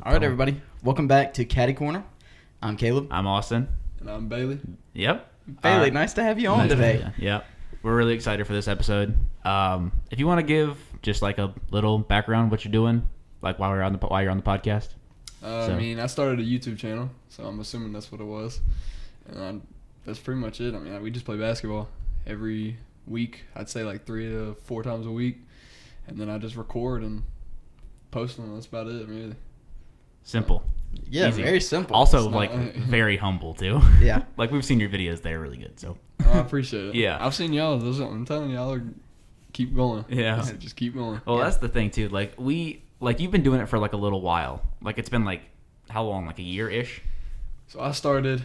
All right, everybody. Welcome back to Caddy Corner. I'm Caleb. I'm Austin. And I'm Bailey. Yep. Bailey, nice to have you on today. Yep. We're really excited for this episode. If you want to give just like a little background what you're doing, like while you're on the podcast. I mean, I started a YouTube channel, so I'm assuming that's what it was. And that's pretty much it. I mean, we just play basketball every week. I'd say like 3 to 4 times a week. And then I just record and post them. That's about it, really. Simple. Yeah, Easy. very simple. Also, like, very humble, too. Yeah. Like, we've seen your videos. They're really good, so. I appreciate it. Yeah. I've seen y'all. I'm telling y'all, keep going. Yeah. Just keep going. Well, Yeah. that's the thing, too. Like, you've been doing it for, like, a little while. Like, it's been, like, how long? Like, a year-ish? So I started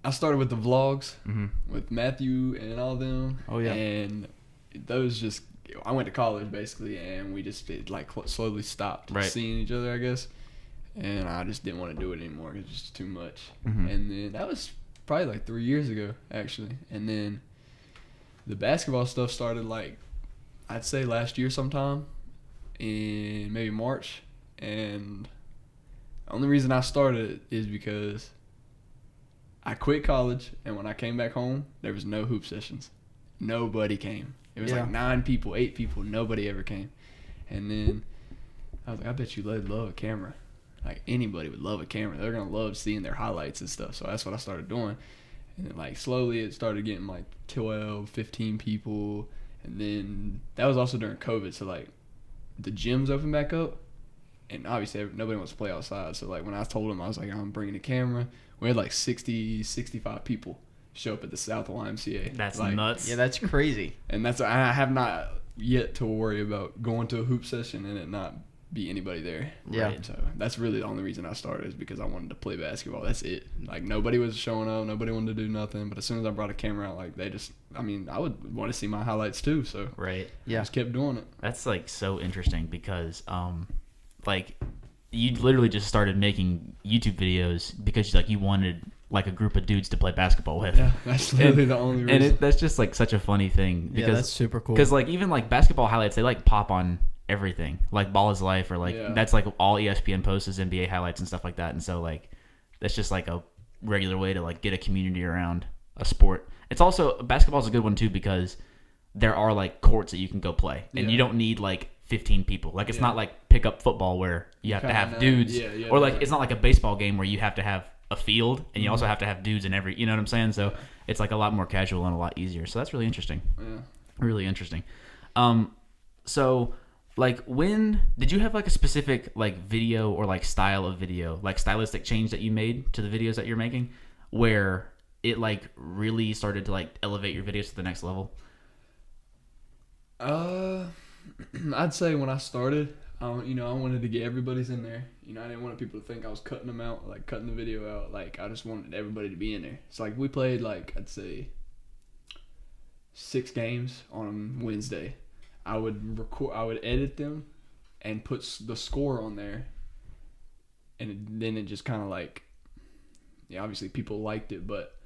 with the vlogs Mm-hmm. with Matthew and all them. Oh, yeah. And those just, I went to college basically, and we just slowly stopped seeing each other, I guess. And I just didn't want to do it anymore. It was just too much. Mm-hmm. And then that was probably like 3 years ago, actually. And then the basketball stuff started like, I'd say last year sometime in maybe March. And the only reason I started it is because I quit college, and when I came back home, there was no hoop sessions. Nobody came. It was like 9 people, 8 people. Nobody ever came. And then I was like, I bet you they'd love a camera. Like, anybody would love a camera. They're going to love seeing their highlights and stuff. So that's what I started doing. And then, like, slowly it started getting, like, 12, 15 people. And then that was also during COVID. So, like, the gyms opened back up. And obviously nobody wants to play outside. So, like, when I told them, I was like, I'm bringing a camera. We had, like, 60, 65 people show up at the South YMCA. That's like, nuts. Yeah, that's crazy. And I have not yet to worry about going to a hoop session and it not be anybody there. Yeah. Right? So that's really the only reason I started, is because I wanted to play basketball. That's it. Like, nobody was showing up. Nobody wanted to do nothing. But as soon as I brought a camera out, like, I would want to see my highlights too. So Right. I Yeah. just kept doing it. That's, like, so interesting because, like, you literally just started making YouTube videos because, like, you wanted, like, a group of dudes to play basketball with. Yeah, that's literally the only reason. And that's just, like, such a funny thing. Because, Yeah, that's super cool. Because, like, even, like, basketball highlights, they, like, pop on everything. Like, Ball is Life, or, like, that's, like, all ESPN posts is NBA highlights and stuff like that. And so, like, that's just, like, a regular way to, like, get a community around a sport. It's also, basketball's a good one, too, because there are, like, courts that you can go play. And you don't need, like, 15 people. Like, it's not like pickup football where you have to have dudes. Or, like, it's not like a baseball game where you have to have a field and you also have to have dudes in every, you know what I'm saying? So it's, like, a lot more casual and a lot easier. So that's really interesting. Yeah. Really interesting. So, like, when did you have, like, a specific, like, video or, like, style of video, like, stylistic change that you made to the videos that you're making where it, like, really started to, like, elevate your videos to the next level? I'd say when I started, I wanted to get everybody's in there. I didn't want people to think I was cutting them out, like cutting the video out. Like, I just wanted everybody to be in there. So, like, we played, like, I'd say 6 games on Wednesday. I would edit them and put the score on there. And then it just kind of, like, obviously people liked it, but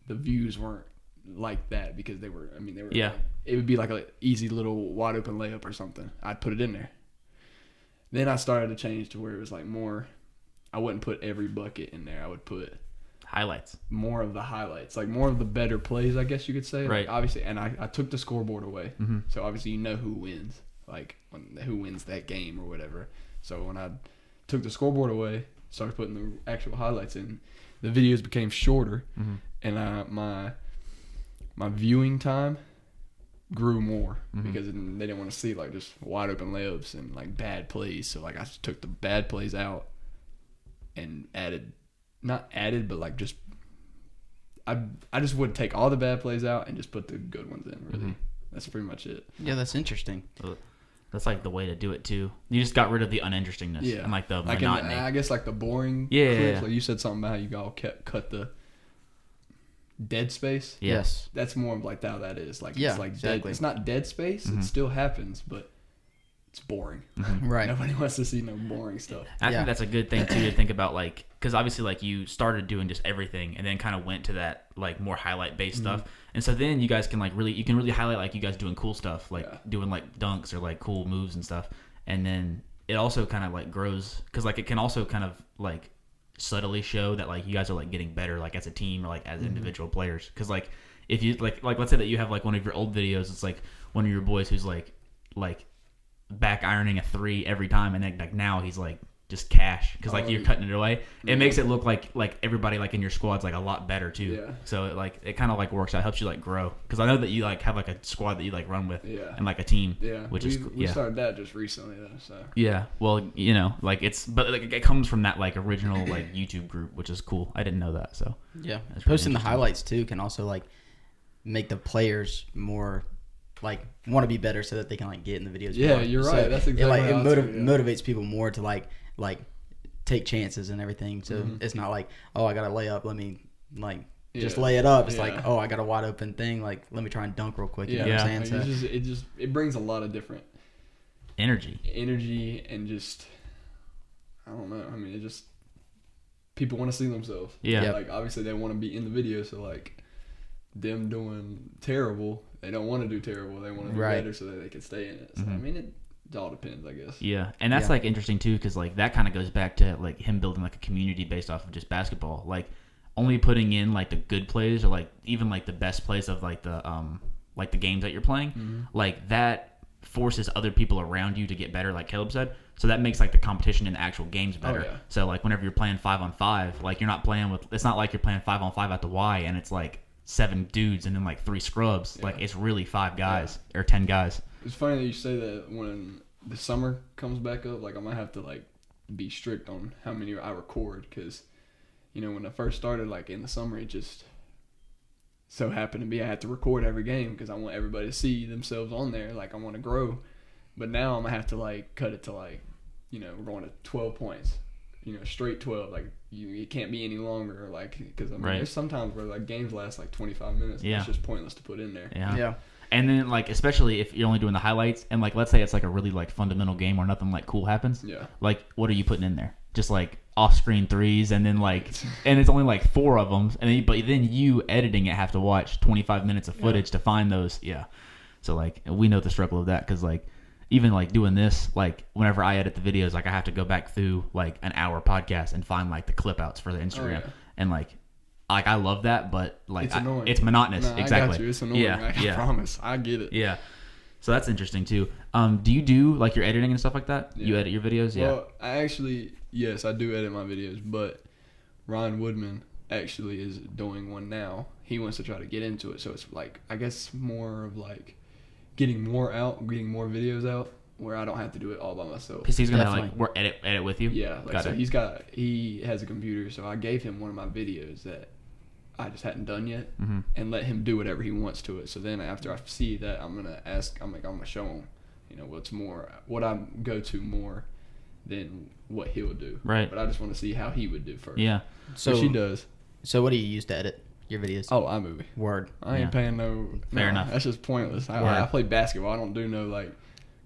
the views weren't like that because they were Yeah. like, it would be like an easy little wide open layup or something. I'd put it in there. Then I started to change to where it was like more, I wouldn't put every bucket in there. I would put Highlights. more of the highlights, like more of the better plays, I guess you could say. Right. Like, obviously, and I took the scoreboard away. Mm-hmm. So obviously you know who wins, like who wins that game or whatever. So when I took the scoreboard away, started putting the actual highlights in, the videos became shorter, and my viewing time grew more because they didn't want to see, like, just wide open layups and, like, bad plays. So, like, I just took the bad plays out and but like just I just would take all the bad plays out and just put the good ones in. Really, that's pretty much it. Yeah, that's interesting. That's, like, the way to do it too. You just got rid of the uninterestingness and, like, the monotony. I guess, like, the boring Yeah. clips. Like, you said something about how you all cut the dead space. Yes. That's more of, like, how that is. Like, Yeah, it's like exactly. dead. It's not dead space. It still happens, but it's boring. Right. Nobody wants to see no boring stuff. I think that's a good thing too to think about, like, because obviously, like, you started doing just everything and then kind of went to that, like, more highlight based stuff, and so then you guys can, like, you can really highlight, like, you guys doing cool stuff, like doing, like, dunks or, like, cool moves and stuff, and then it also kind of like grows because like it can also kind of like subtly show that like you guys are like getting better like as a team or like as individual players. Because like if you like let's say that you have like one of your old videos, it's like one of your boys who's like back ironing a 3 every time, and then like now he's like just cash because like you're cutting it away. It makes it look like everybody like in your squad's like a lot better too. Yeah. So it kind of like works out, helps you like grow. Because I know that you like have like a squad that you like run with. Yeah. And like a team. Yeah. Which we started that just recently though. So. Yeah. Well, you know, like but like it comes from that like original like YouTube group, which is cool. I didn't know that. So. Yeah. Posting the highlights too can also like make the players more like want to be better so that they can like get in the videos. Yeah, you're right. So that's exactly it motivates people more to like take chances and everything. So it's not like, oh, I got to lay up, let me like just lay it up. It's like, oh, I got a wide open thing, like let me try and dunk real quick. You know what I'm saying? So it brings a lot of different energy and just I don't know. I mean, it just people want to see themselves. Yeah. Like obviously they want to be in the video, so like them doing terrible, they don't want to do terrible. They want to do better so that they can stay in it. So I mean, it all depends, I guess. Yeah, and that's like interesting too, because like that kind of goes back to like him building like a community based off of just basketball. Like only putting in like the good plays or like even like the best plays of like the games that you're playing, like that forces other people around you to get better, like Caleb said. So that makes like the competition in the actual games better. So like whenever you're playing 5-on-5, like you're not playing with. It's not like you're playing 5-on-5 at the Y and it's like 7 dudes and then like 3 scrubs. Like it's really 5 guys or 10 guys. It's funny that you say that. When the summer comes back up, like I might have to like be strict on how many I record, because you know when I first started, like in the summer, it just so happened to be I had to record every game because I want everybody to see themselves on there. Like I want to grow, but now I'm gonna have to like cut it to like, you know, we're going to 12 points. You know, straight 12. Like it can't be any longer. Like because I mean, there's sometimes where like games last like 25 minutes. And it's just pointless to put in there. Yeah. And then like especially if you're only doing the highlights and like let's say it's like a really like fundamental game where nothing like cool happens. Yeah. Like what are you putting in there? Just like off-screen threes and then like and it's only like 4 of them and then, but then you editing it have to watch 25 minutes of footage to find those. Yeah. So like we know the struggle of that because like. Even like doing this, like whenever I edit the videos, like I have to go back through like an hour podcast and find like the clip outs for the Instagram, and like I love that, but like it's monotonous. No, exactly. I got you. It's annoying. I promise. I get it. Yeah. So that's interesting too. Do you do like your editing and stuff like that? Yeah. You edit your videos? Yeah. Well, yes, I do edit my videos, but Ryan Woodman actually is doing one now. He wants to try to get into it, so it's like I guess more of like. Getting more videos out where I don't have to do it all by myself. Because he's gonna like edit with you. Yeah, like, so he has a computer, so I gave him one of my videos that I just hadn't done yet, and let him do whatever he wants to it. So then after I see that, I'm gonna show him, you know, what I go to more than what he'll do. Right. But I just want to see how he would do first. Yeah. So he does. So what do you use to edit your videos? Oh, iMovie. Word. I ain't paying Fair enough. That's just pointless. I play basketball. I don't do no like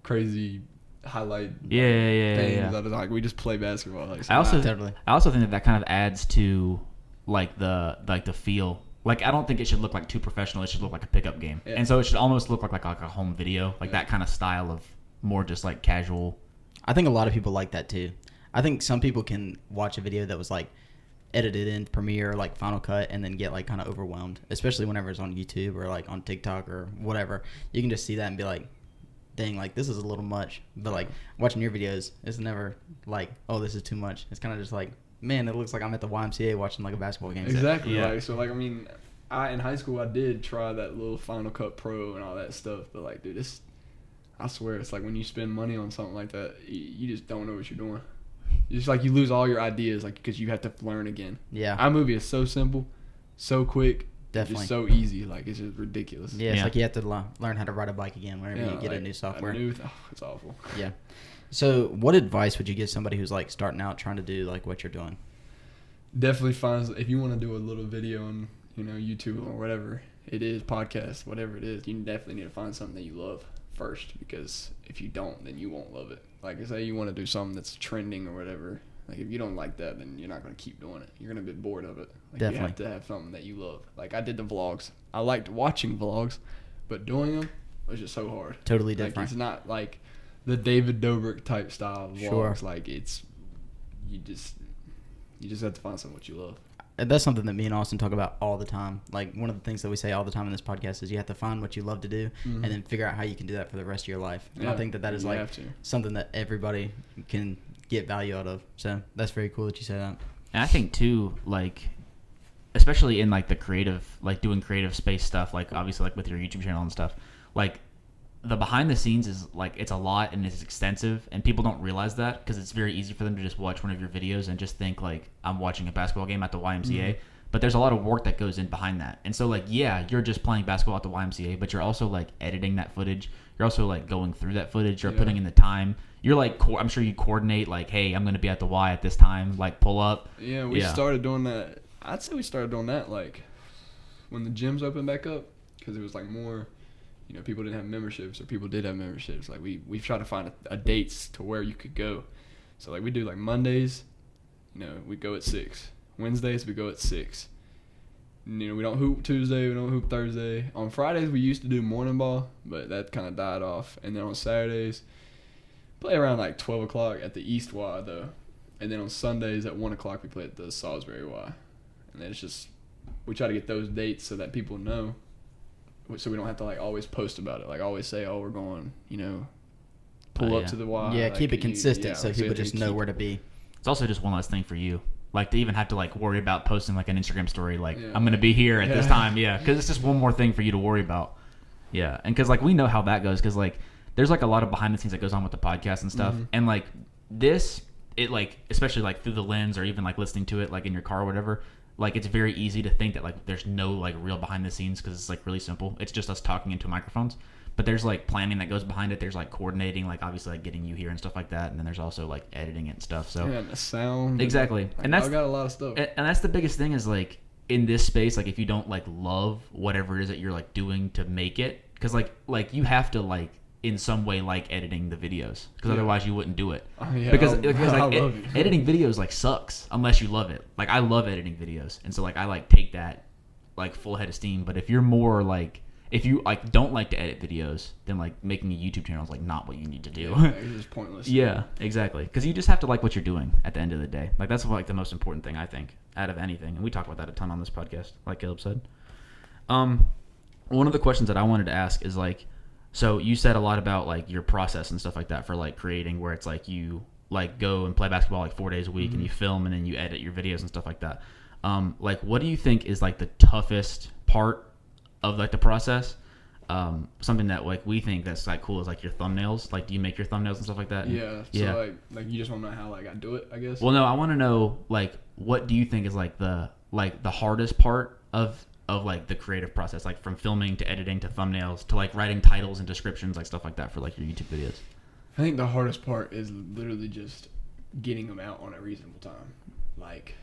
crazy highlight things. Yeah. Like we just play basketball. Like, so I also think that kind of adds to like the feel. Like I don't think it should look like too professional. It should look like a pickup game, and so it should almost look like a home video, like that kind of style of more just like casual. I think a lot of people like that too. I think some people can watch a video that was like edited in Premiere, like Final Cut, and then get like kind of overwhelmed, especially whenever it's on YouTube or like on TikTok or whatever. You can just see that and be like, dang, like this is a little much. But like watching your videos, it's never like, oh, this is too much. It's kind of just like, man, it looks like I'm at the YMCA watching like a basketball game. Exactly. Yeah. Like, so like, I mean, in high school I did try that little Final Cut Pro and all that stuff, but like, dude, I swear it's like when you spend money on something like that, you just don't know what you're doing. It's like you lose all your ideas, like because you have to learn again. Yeah. iMovie is so simple, so quick, definitely just so easy. Like it's just ridiculous. Yeah, it's like you have to learn how to ride a bike again whenever you get a new software. It's awful. Yeah. So, what advice would you give somebody who's like starting out trying to do like what you're doing? Definitely if you want to do a little video on YouTube or whatever it is, podcast, whatever it is, you definitely need to find something that you love first, because if you don't, then you won't love it. Like, say you want to do something that's trending or whatever. Like, if you don't like that, then you're not going to keep doing it. You're going to be bored of it. Like, Definitely. You have to have something that you love. Like, I did the vlogs. I liked watching vlogs, but doing them was just so hard. Totally different. Like, it's not like the David Dobrik type style of vlogs. Sure. Like it's you just have to find something what you love. And that's something that me and Austin talk about all the time. Like, one of the things that we say all the time in this podcast is you have to find what you love to do and then figure out how you can do that for the rest of your life. And I think that is like something that everybody can get value out of. So that's very cool that you say that. And I think too, like, especially in like the creative, like doing creative space stuff, like obviously like with your YouTube channel and stuff, like the behind the scenes is like, it's a lot and it's extensive, and people don't realize that because it's very easy for them to just watch one of your videos and just think like, I'm watching a basketball game at the YMCA. But there's a lot of work that goes in behind that. And so like, yeah, you're just playing basketball at the YMCA, but you're also like editing that footage. You're also like going through that footage. You're putting in the time. You're like, I'm sure you coordinate like, hey, I'm going to be at the Y at this time, like pull up. Yeah, we started doing that. I'd say we started doing that like when the gyms opened back up, because it was like more, you know, people didn't have memberships, or people did have memberships. Like we tried to find a dates to where you could go. So like we do like Mondays, you know, we go at 6. Wednesdays we go at 6. You know, we don't hoop Tuesday, we don't hoop Thursday. On Fridays we used to do morning ball, but that kind of died off. And then on Saturdays, play around like 12 o'clock at the East Y though. And then on Sundays at 1 o'clock we play at the Salisbury Y. And then it's just, we try to get those dates so that people know, so we don't have to like always post about it. Like always say, oh, we're going, you know, pull up to the Y. Yeah, like, keep it consistent so people just know where to be. It's also just one less thing for you. Like to even have to like worry about posting like an Instagram story, like I'm going to be here at this time. Yeah. Cause it's just one more thing for you to worry about. Yeah. And cause like we know how that goes. Cause like there's like a lot of behind the scenes that goes on with the podcast and stuff. And like this, it like, especially like through the lens or even like listening to it like in your car or whatever, like it's very easy to think that like there's no like real behind the scenes because it's like really simple. It's just us talking into microphones. But there's like planning that goes behind it. There's like coordinating, like obviously like getting you here and stuff like that. And then there's also like editing it and stuff. So the sound. Exactly. And that's, I got a lot of stuff. And that's the biggest thing is like in this space, like if you don't like love whatever it is that you're like doing to make it, because like you have to like in some way like editing the videos because otherwise you wouldn't do it. Because like editing videos like sucks unless you love it. Like I love editing videos, and so like I like take that like full head of steam. But if you're more like, if you like don't like to edit videos, then like making a YouTube channel is like not what you need to do. It's just pointless. Yeah, exactly. Because you just have to like what you're doing at the end of the day. Like that's like the most important thing I think out of anything, and we talk about that a ton on this podcast, like Caleb said. One of the questions that I wanted to ask is like, so you said a lot about like your process and stuff like that for like creating, where it's like you like go and play basketball like 4 days a week and you film and then you edit your videos and stuff like that. Like what do you think is like the toughest part of like the process? Something that like we think that's like cool is like your thumbnails. Like do you make your thumbnails and stuff like that? So like you just want to know how like I do it, I guess? Well, no, I want to know like what do you think is like the hardest part of like the creative process, like from filming to editing to thumbnails to like writing titles and descriptions, like stuff like that for like your YouTube videos? I think the hardest part is literally just getting them out on a reasonable time. Like,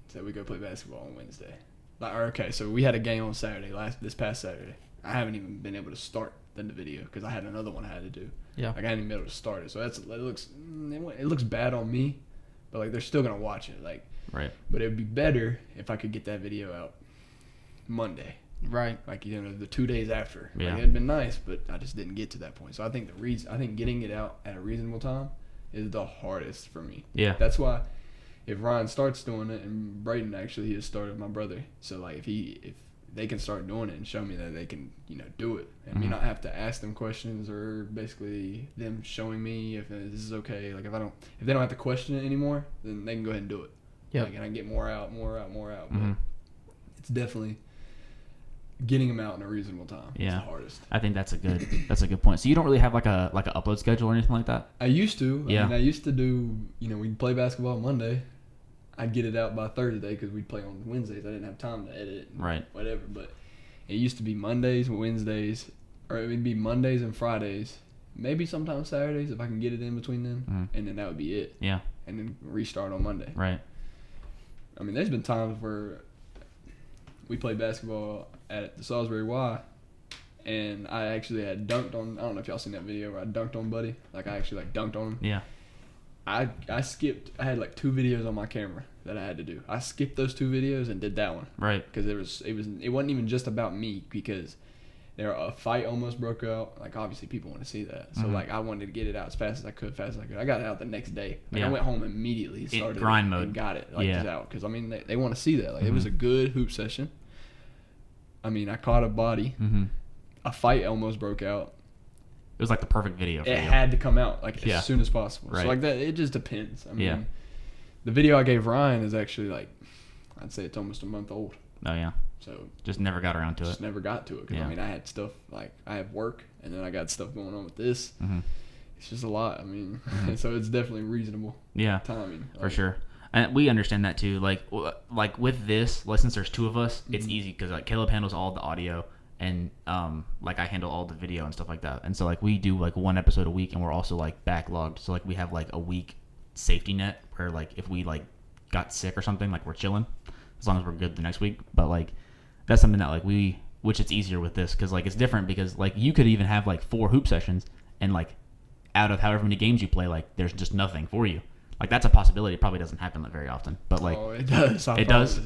so we go play basketball on Wednesday. Like, okay, so we had a game on Saturday, this past Saturday. I haven't even been able to start the video because I had another one I had to do. Yeah. Like I hadn't even been able to start it, so it looks bad on me, but like they're still gonna watch it. Like, right. But it'd be better if I could get that video out Monday. Right. Like, you know, the 2 days after. Yeah. Like, it'd been nice, but I just didn't get to that point. So I think getting it out at a reasonable time is the hardest for me. Yeah. That's why if Ryan starts doing it, and Brayden actually, he has started my brother. So like if they can start doing it and show me that they can, you know, do it, and me not have to ask them questions, or basically them showing me if this is okay. Like if they don't have to question it anymore, then they can go ahead and do it. Yeah. Like, and I can get more out. But it's definitely getting them out in a reasonable time. Yeah. Is the hardest. I think that's a good point. So you don't really have like an upload schedule or anything like that? I used to. Yeah. I mean, I used to do, you know, we'd play basketball Monday. I'd get it out by Thursday because we'd play on Wednesdays. I didn't have time to edit it. Right. Whatever. But it used to be Mondays, Wednesdays, or it would be Mondays and Fridays. Maybe sometimes Saturdays if I can get it in between them. And then that would be it. Yeah. And then restart on Monday. Right. I mean, there's been times where we played basketball at the Salisbury Y, and I actually had dunked on, I don't know if y'all seen that video where I dunked on Buddy. Like, I actually, like, dunked on him. Yeah. I had, like, 2 videos on my camera that I had to do. I skipped those 2 videos and did that one. Right. Because it wasn't even just about me, because a fight almost broke out. Like, obviously, people want to see that. So, like, I wanted to get it out as fast as I could, I got it out the next day. Like, I went home immediately, started grind mode, and got it, like, just out. Because, I mean, they want to see that. Like, it was a good hoop session. I mean, I caught a body. A fight almost broke out. It was like the perfect video for you. It had to come out, like, as soon as possible. Right. So, like, that, it just depends. I mean, the video I gave Ryan is actually, like, I'd say it's almost a month old. Oh, yeah. So just never got around to it. Just never got to it. Because, I mean, I had stuff, like, I have work, and then I got stuff going on with this. It's just a lot. I mean, so it's definitely reasonable timing. For sure. And we understand that, too. Like with this, since there's two of us, it's easy because, like, Caleb handles all the audio. And, like, I handle all the video and stuff like that. And so, like, we do, like, one episode a week, and we're also, like, backlogged. So, like, we have, like, a week safety net where, like, if we, like, got sick or something, like, we're chilling as long as we're good the next week. But, like, that's something that, like, which it's easier with this because, like, it's different because, like, you could even have, like, 4 hoop sessions and, like, out of however many games you play, like, there's just nothing for you. Like, that's a possibility. It probably doesn't happen very often. But, like, it does. It does?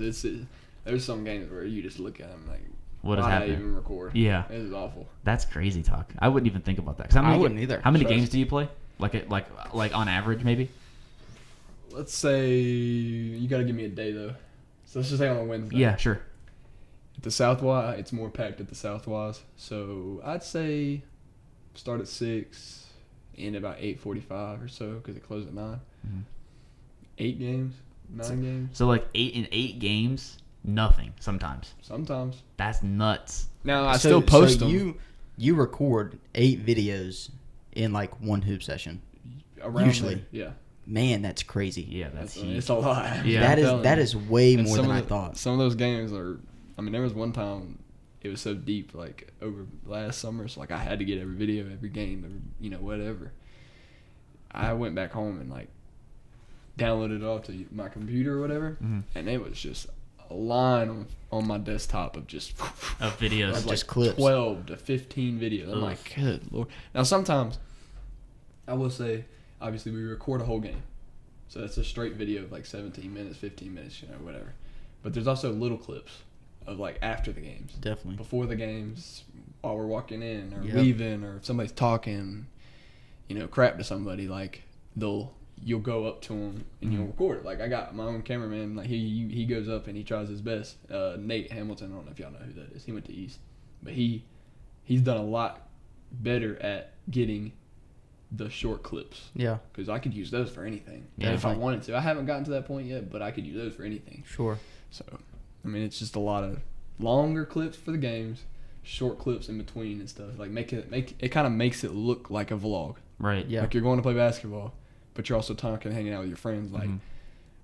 There's some games where you just look at them, like, what is happening? Even record? Yeah, it is awful. That's crazy talk. I wouldn't even think about that. Cause I wouldn't either. How many games do you play? Like on average, maybe. Let's say you got to give me a day though. So let's just say on a Wednesday. Yeah, sure. At the Southwise, it's more packed at the Southwise. So I'd say start at 6, end about 8:45 or so because it closes at 9. 8 games, 9 games. So like 8 games. Nothing sometimes. That's nuts. Now I still post them. You record 8 videos in like one hoop session. Usually. Yeah. Man, that's crazy. Yeah, that's huge. It's a lot. Yeah, that is way more than I thought. Some of those games are. I mean, there was one time it was so deep, like over last summer. So like I had to get every video, every game, whatever. I went back home and like downloaded it all to my computer or whatever, and it was just a line on my desktop of just of videos, of just like clips, 12 to 15 videos. I'm like, good lord. Now sometimes I will say, obviously we record a whole game, so that's a straight video of like 17 minutes, 15 minutes, whatever. But there's also little clips of like after the games, definitely before the games, while we're walking in or leaving, or if somebody's talking, crap to somebody, like you'll go up to him and you'll record it. Like I got my own cameraman, like he goes up and he tries his best. Nate Hamilton, I don't know if y'all know who that is. He went to East, but he's done a lot better at getting the short clips. Yeah, because I could use those for anything if I wanted to. I haven't gotten to that point yet, but I could use those for anything. Sure. So, I mean, it's just a lot of longer clips for the games, short clips in between and stuff. Like it kind of makes it look like a vlog. Right. Yeah. Like you're going to play basketball, but you're also talking, hanging out with your friends, like,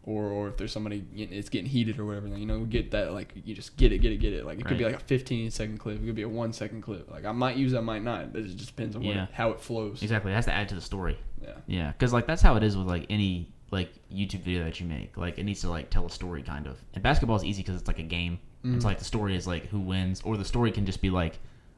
or if there's somebody, it's getting heated or whatever, we get that, like, you just get it. Like, it could be like a 15-second clip. It could be a 1-second clip. Like, I might use that, I might not. It just depends on how it flows. Exactly. It has to add to the story. Yeah. Yeah. Because, like, that's how it is with, like, any, like, YouTube video that you make. Like, it needs to, like, tell a story, kind of. And basketball is easy because it's, like, a game. It's, like, the story is, like, who wins. Or the story can just be, like,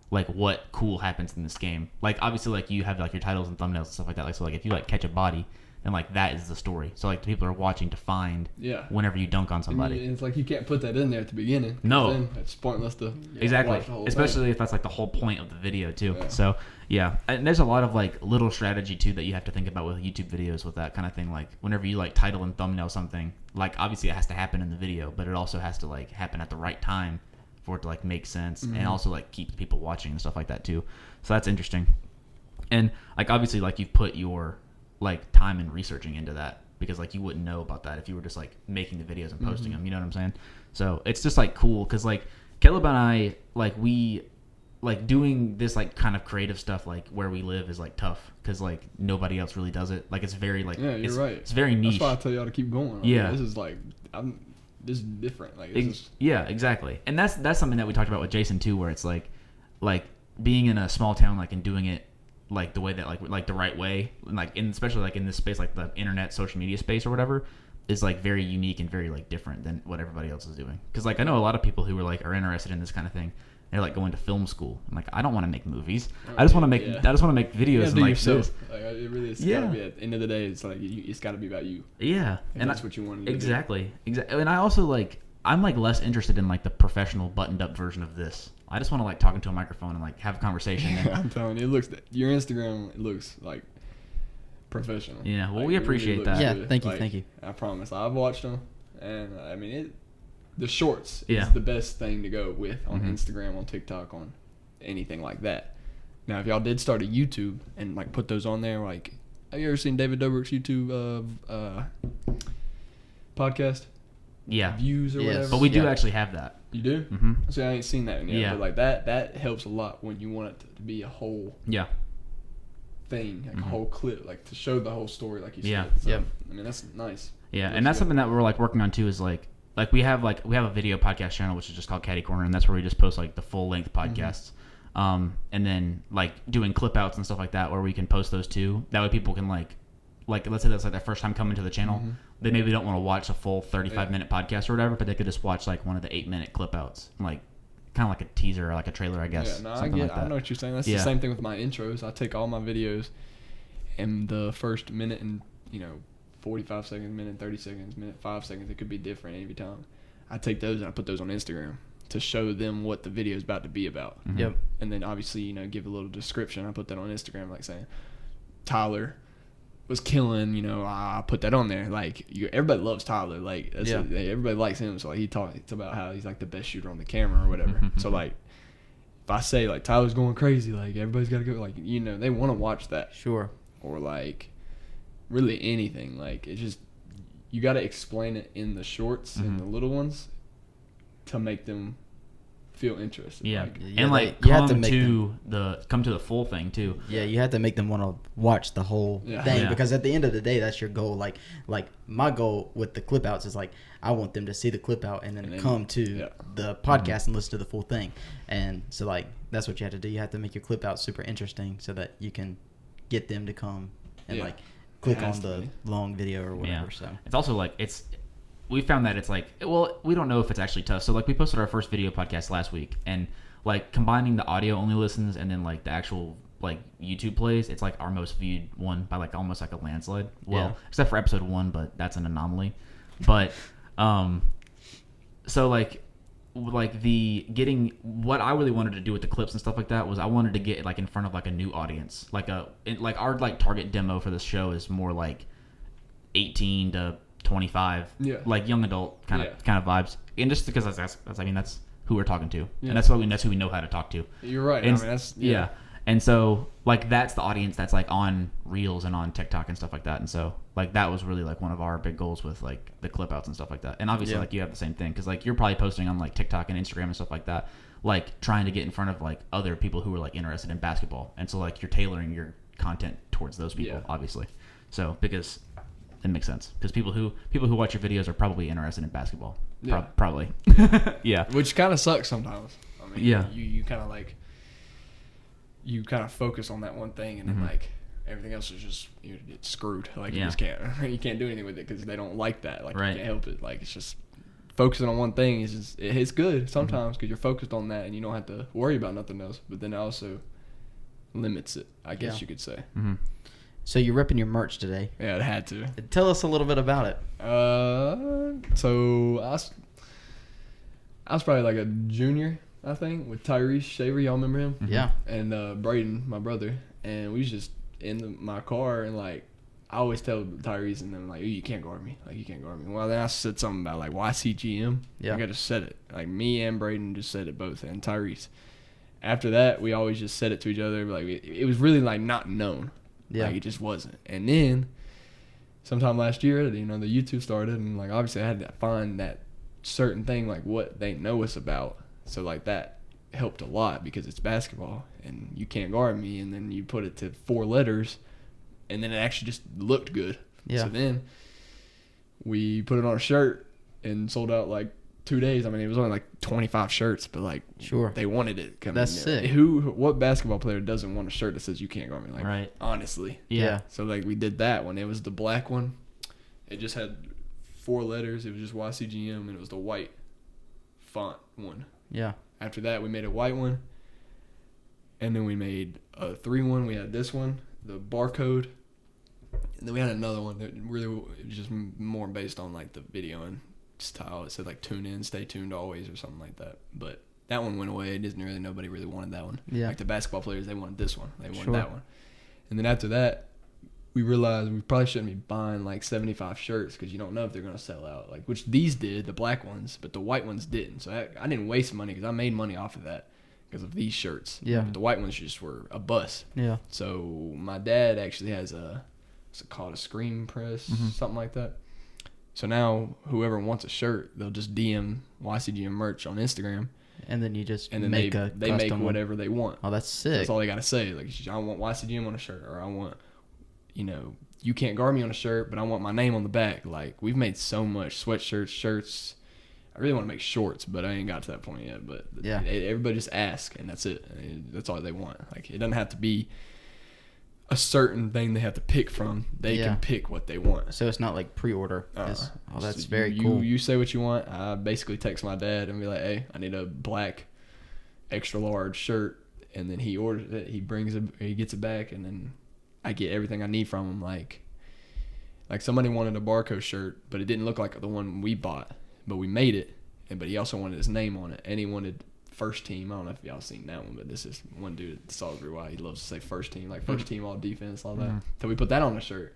what cool happens in this game. Like, obviously, like, you have, like, your titles and thumbnails and stuff like that. Like, so, like, if you, like, catch a body, then, like, that is the story. So, like, the people are watching to find whenever you dunk on somebody. And it's like you can't put that in there at the beginning. No. Then it's pointless to exactly. watch the whole Especially thing. if that's, like, the whole point of the video, too. Yeah. So, yeah. And there's a lot of, like, little strategy, too, that you have to think about with YouTube videos with that kind of thing. Like, whenever you, like, title and thumbnail something, like, obviously it has to happen in the video, but it also has to, like, happen at the right time for it to, like, make sense and also, like, keep people watching and stuff like that, too. So that's interesting. And, like, obviously, like, you've put your, like, time and researching into that because, like, you wouldn't know about that if you were just, like, making the videos and posting them. You know what I'm saying? So it's just, like, cool because, like, Caleb and I, like, we, like, doing this, like, kind of creative stuff, like, where we live is, like, tough because, like, nobody else really does it. Like, it's very, like, yeah, you're right. It's very niche. That's why I tell y'all to keep going. Yeah. This is, like, this is different. Like, yeah, exactly. And that's something that we talked about with Jason too, where it's like being in a small town, like, and doing it like the way that like the right way, like especially like in this space, like the internet, social media space or whatever, is like very unique and very like different than what everybody else is doing. Because like I know a lot of people who are interested in this kind of thing. They're like going to film school. I'm like, I don't want to make movies. I just want to make. I just want to make videos and like this. Like, it really is. Gotta be at the end of the day, it's like it's got to be about you. Yeah, and that's what you want to do. Exactly. And I also like I'm like less interested in like the professional buttoned up version of this. I just want to like talk into a microphone and like have a conversation. And, I'm telling you, your Instagram it looks like professional. Yeah, well, like, we it really appreciate looks that. Yeah, good. thank you, Like, thank you. I promise. I've watched them, and I mean the shorts Yeah. is the best thing to go with on Mhm. Instagram, on TikTok, on anything like that. Now, if y'all did start a YouTube and like put those on there, like, have you ever seen David Dobrik's YouTube podcast? Yeah, Views or Yes. whatever. but we do Yeah. actually have that. You do? Mm-hmm. See, I ain't seen that one yet. Yeah. But like that helps a lot when you want it to be a whole Yeah. thing, like Mhm. a whole clip, like to show the whole story, like you Yeah. said. So, Yep. I mean, that's nice. Yeah, Looks and that's good. something that we're like working on too. Is like we have a video podcast channel which is just called Caddy Corner, and that's where we just post like the full length podcasts. And then like doing clip outs and stuff like that where we can post those too. That way people can like let's say that's like their first time coming to the channel. Mhm. They maybe don't want to watch a full 35 Yeah. minute podcast or whatever, but they could just watch like one of the 8-minute clip outs, like kind of like a teaser or like a trailer, I guess. Yeah, no, something like that. I know what you're saying. That's Yeah. the same thing with my intros. I take all my videos, and the first minute and 45 seconds, minute 30 seconds, minute 5 seconds, it could be different every time. I take those and I put those on Instagram to show them what the video is about to be about. Mhm. Yep. And then obviously, give a little description. I put that on Instagram, like saying Tyler was killing. I put that on there. Like everybody loves Tyler. Like that's Yeah. everybody likes him. So like he talks about how he's like the best shooter on the camera or whatever. So like if I say like Tyler's going crazy, like everybody's got to go. Like they want to watch that. Sure. Or like really anything. Like it's just you got to explain it in the shorts and the little ones to make them feel interested. Yeah, Like, Yeah, and like you have to come make to the full thing too. Yeah, you have to make them want to watch the whole Yeah. thing Yeah. because at the end of the day, that's your goal. Like my goal with the clip outs is like I want them to see the clip out and then come to yeah. the podcast and listen to the full thing. And so like that's what you have to do. You have to make your clip out super interesting so that you can get them to come and Yeah. like click It on has to the be. long video or whatever. Yeah. So It's also like we found that it's like, well, we don't know if it's actually tough. So like we posted our first video podcast last week, and like combining the audio only listens and then like the actual like YouTube plays, it's like our most viewed one by like almost like a landslide. Well, Yeah. except for episode 1, but that's an anomaly. But so like the getting what I really wanted to do with the clips and stuff like that was I wanted to get like in front of like a new audience, like our like target demo for this show is more like 18 to 25, Yeah. like young adult kind of vibes, and just because that's who we're talking to, Yeah. and that's who we know how to talk to. You're right. And I mean, that's yeah. And so like that's the audience that's like on Reels and on TikTok and stuff like that, and so like that was really like one of our big goals with like the clip outs and stuff like that. And obviously Yeah. like you have the same thing because like you're probably posting on like TikTok and Instagram and stuff like that, like trying to get in front of like other people who are like interested in basketball, and so like you're tailoring your content towards those people, Yeah. obviously. So because it makes sense because people who watch your videos are probably interested in basketball. Yeah. Probably. Yeah. Which kind of sucks sometimes. I mean, Yeah. You kind of like you kind of focus on that one thing, and then Mhm. like everything else is just you get screwed. Like you Yeah. just can't you can't do anything with it because they don't like that. Like Right. you can't help it. Like it's just focusing on one thing is just it's good Mm-hmm. sometimes because you're focused on that and you don't have to worry about nothing else. But then it also limits it, I guess Yeah. you could say. Mm-hmm. so you're ripping your merch today. Yeah, it had to. Tell us a little bit about it. So I was probably like a junior, I think, with Tyrese Shaver. Y'all remember him? Mhm. Yeah. And Braden, my brother, and we was just in my car, and like I always tell Tyrese and them like, "Ooh, you can't guard me, like you can't guard me." Well, then I said something about like YCGM. Yeah. Like I just said it. Like me and Braden just said it both, and Tyrese. After that, we always just said it to each other. Like it was really like not known. Yeah. Like it just wasn't. And then sometime last year, the YouTube started, and like obviously I had to find that certain thing, like what they know us about. So like that helped a lot because it's basketball and you can't guard me, and then you put it to 4 letters, and then it actually just looked good. Yeah. So then we put it on a shirt and sold out like 2 days. I mean, it was only like 25 shirts, but like Sure. they wanted it. That's sick. What basketball player doesn't want a shirt that says you can't guard me? Like Right. honestly. Yeah. So like we did that one. It was the black one. It just had 4 letters. It was just YCGM, and it was the white font one. Yeah. After that, we made a white one, and then we made a 3 one. We had this one, the barcode, and then we had another one that really it was just more based on like the video and style. It said like tune in, stay tuned always or something like that. But that one went away. Nobody really wanted that one. Yeah. Like the basketball players, they wanted this one. They wanted Sure. that one. And then after that, we realized we probably shouldn't be buying like 75 shirts because you don't know if they're going to sell out. Like, which these did, the black ones, but the white ones didn't. So I didn't waste money because I made money off of that because of these shirts. Yeah. But the white ones just were a bust. Yeah. So my dad actually has what's it called, a screen press, something like that. So now whoever wants a shirt, they'll just DM YCGM merch on Instagram. And then you just And then make they make whatever they want. Oh, that's sick. That's all they got to say. Like, I want YCGM on a shirt, or I want, you can't guard me on a shirt, but I want my name on the back. Like, we've made so much sweatshirts, shirts. I really want to make shorts, but I ain't got to that point yet. But yeah, everybody just ask, and that's it. That's all they want. Like, it doesn't have to be a certain thing they have to pick from. They can pick what they want. So it's not like pre-order. Oh, that's so very cool. You say what you want. I basically text my dad and be like, hey, I need a black extra large shirt, and then he orders it. He gets it back, and then I get everything I need from him. Like somebody wanted a Barco shirt, but it didn't look like the one we bought, but we made it. But he also wanted his name on it, and he wanted first team. I don't know if y'all seen that one, but this is one dude at Salisbury Y. He loves to say first team, like first team all defense, all that. So we put that on the shirt.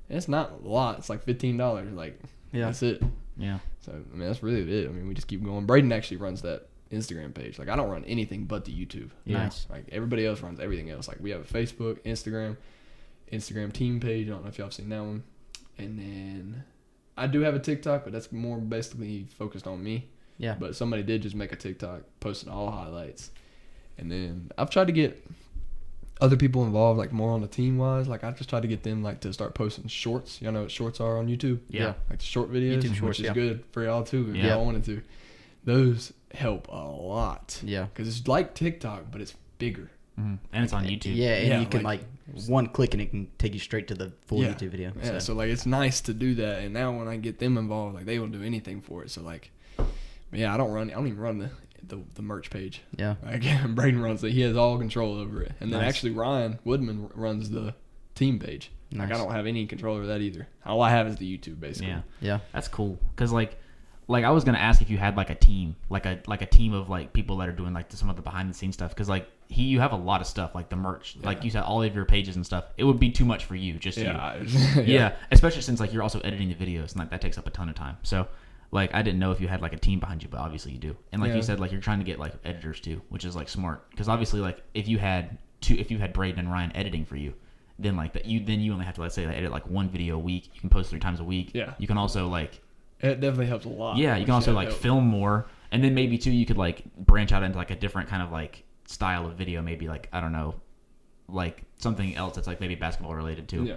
And it's not a lot. It's like $15. Like, that's it. Yeah. So I mean, that's really it. I mean, we just keep going. Braden actually runs that Instagram page. Like, I don't run anything but the YouTube. Nice. Like, everybody else runs everything else. Like, we have a Facebook, Instagram team page. I don't know if y'all have seen that one. And then I do have a TikTok, but that's more basically focused on me. Yeah. But somebody did just make a TikTok posting all highlights. And then I've tried to get other people involved, like more on the team wise. Like, I just tried to get them like to start posting shorts. Y'all know what shorts are on YouTube? Yeah. Like the short videos, YouTube shorts, which is good for y'all too if y'all wanted to. Those help a lot. Yeah. Because it's like TikTok, but it's bigger. And it's on YouTube. Yeah, and you can like one click and it can take you straight to the full YouTube video. Yeah, so like it's nice to do that. And now when I get them involved, like they will do anything for it. So like, yeah, I don't even run the merch page. Yeah. Like, Braden runs it. He has all control over it. And then Nice. actually Ryan Woodman runs the team page. Nice. Like, I don't have any control over that either. All I have is the YouTube, basically. Yeah. Yeah. That's cool. Because like I was gonna ask if you had like a team, like a team of like people that are doing like some of the behind the scenes stuff. Because like you have a lot of stuff, like the merch, like you said, all of your pages and stuff. It would be too much for you, just you. Yeah. Especially since like you're also editing the videos and like that takes up a ton of time. So like I didn't know if you had like a team behind you, but obviously you do. And like you said, like you're trying to get like editors too, which is like smart. Because obviously like if you had Braden and Ryan editing for you, then like that you only have to, let's say, edit like one video a week. You can post 3 times a week. Yeah. You can also like. It definitely helps a lot. Yeah, you can also like film more, and then maybe too you could like branch out into like a different kind of like style of video. Maybe like, I don't know, like something else that's like maybe basketball related too. Yeah.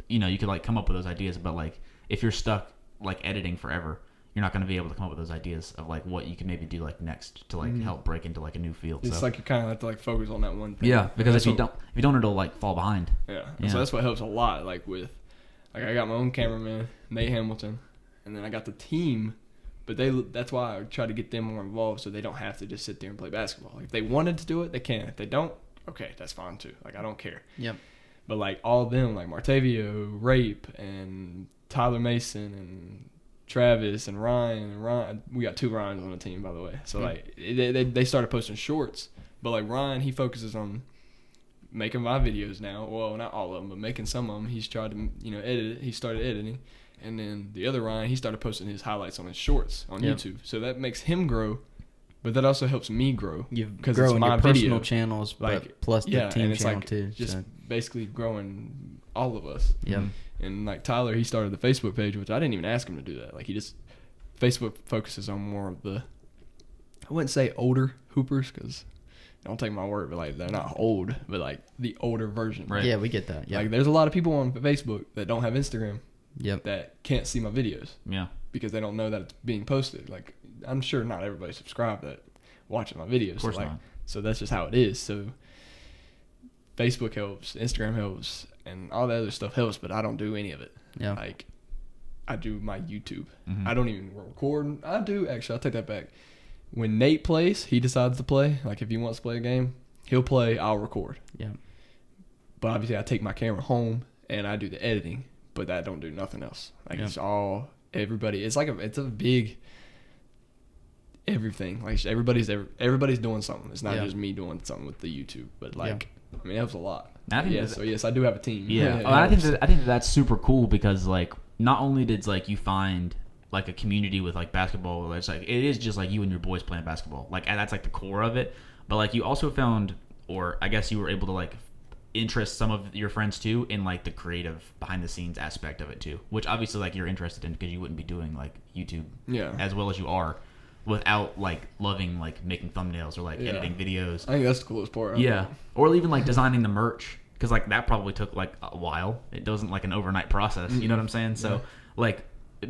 You could like come up with those ideas, but like if you're stuck like editing forever, you're not going to be able to come up with those ideas of like what you can maybe do like next to like help break into like a new field. It's like you kind of have to like focus on that one thing. Yeah, because if you don't, it'll like fall behind. Yeah. So that's what helps a lot. Like with, like I got my own cameraman, Nate Hamilton, and then I got the team, but that's why I try to get them more involved so they don't have to just sit there and play basketball. Like if they wanted to do it, they can. If they don't, okay, that's fine too. Like I don't care. Yep. But like all of them, like Martavio, Rape, and Tyler Mason, and Travis, and Ryan, we got 2 Ryans on the team, by the way. So like they started posting shorts, but like Ryan, he focuses on making my videos now. Well, not all of them, but making some of them. He's tried to edit it. He started editing, and then the other Ryan, he started posting his highlights on his shorts on YouTube. So that makes him grow, but that also helps me grow. You've grown your personal channels, but plus the team channel like too. Just so. basically growing all of us. Yep. And like Tyler, he started the Facebook page, which I didn't even ask him to do that. Like Facebook focuses on more of the, I wouldn't say older hoopers because don't take my word, but like they're not old, but like the older version. Right. Yeah, we get that. Yeah. Like there's a lot of people on Facebook that don't have Instagram. Yep. That can't see my videos. Yeah. Because they don't know that it's being posted. Like I'm sure not everybody subscribed that watching my videos. Of course not. So that's just how it is. So Facebook helps, Instagram helps, and all the other stuff helps, but I don't do any of it. Yeah. Like I do my YouTube. Mm-hmm. I don't even record. I do actually. I'll take that back. When Nate plays, he decides to play. Like if he wants to play a game, he'll play. I'll record. Yeah. But obviously, I take my camera home and I do the editing. But I don't do nothing else. Like it's all everybody. It's a big everything. Like everybody's doing something. It's not just me doing something with the YouTube, but like I mean, that was a lot. So yes, I do have a team. Yeah, I think that's super cool because like not only did like you find like a community with like basketball, it's like it is just like you and your boys playing basketball. Like and that's like the core of it. But like you also found, or I guess you were able to like interest some of your friends too in like the creative behind the scenes aspect of it too, which obviously like you're interested in because you wouldn't be doing like YouTube as well as you are without like loving like making thumbnails or like editing videos. I think that's the coolest part. Or even like designing the merch, because like that probably took like a while. It wasn't like an overnight process. You know what I'm saying? So like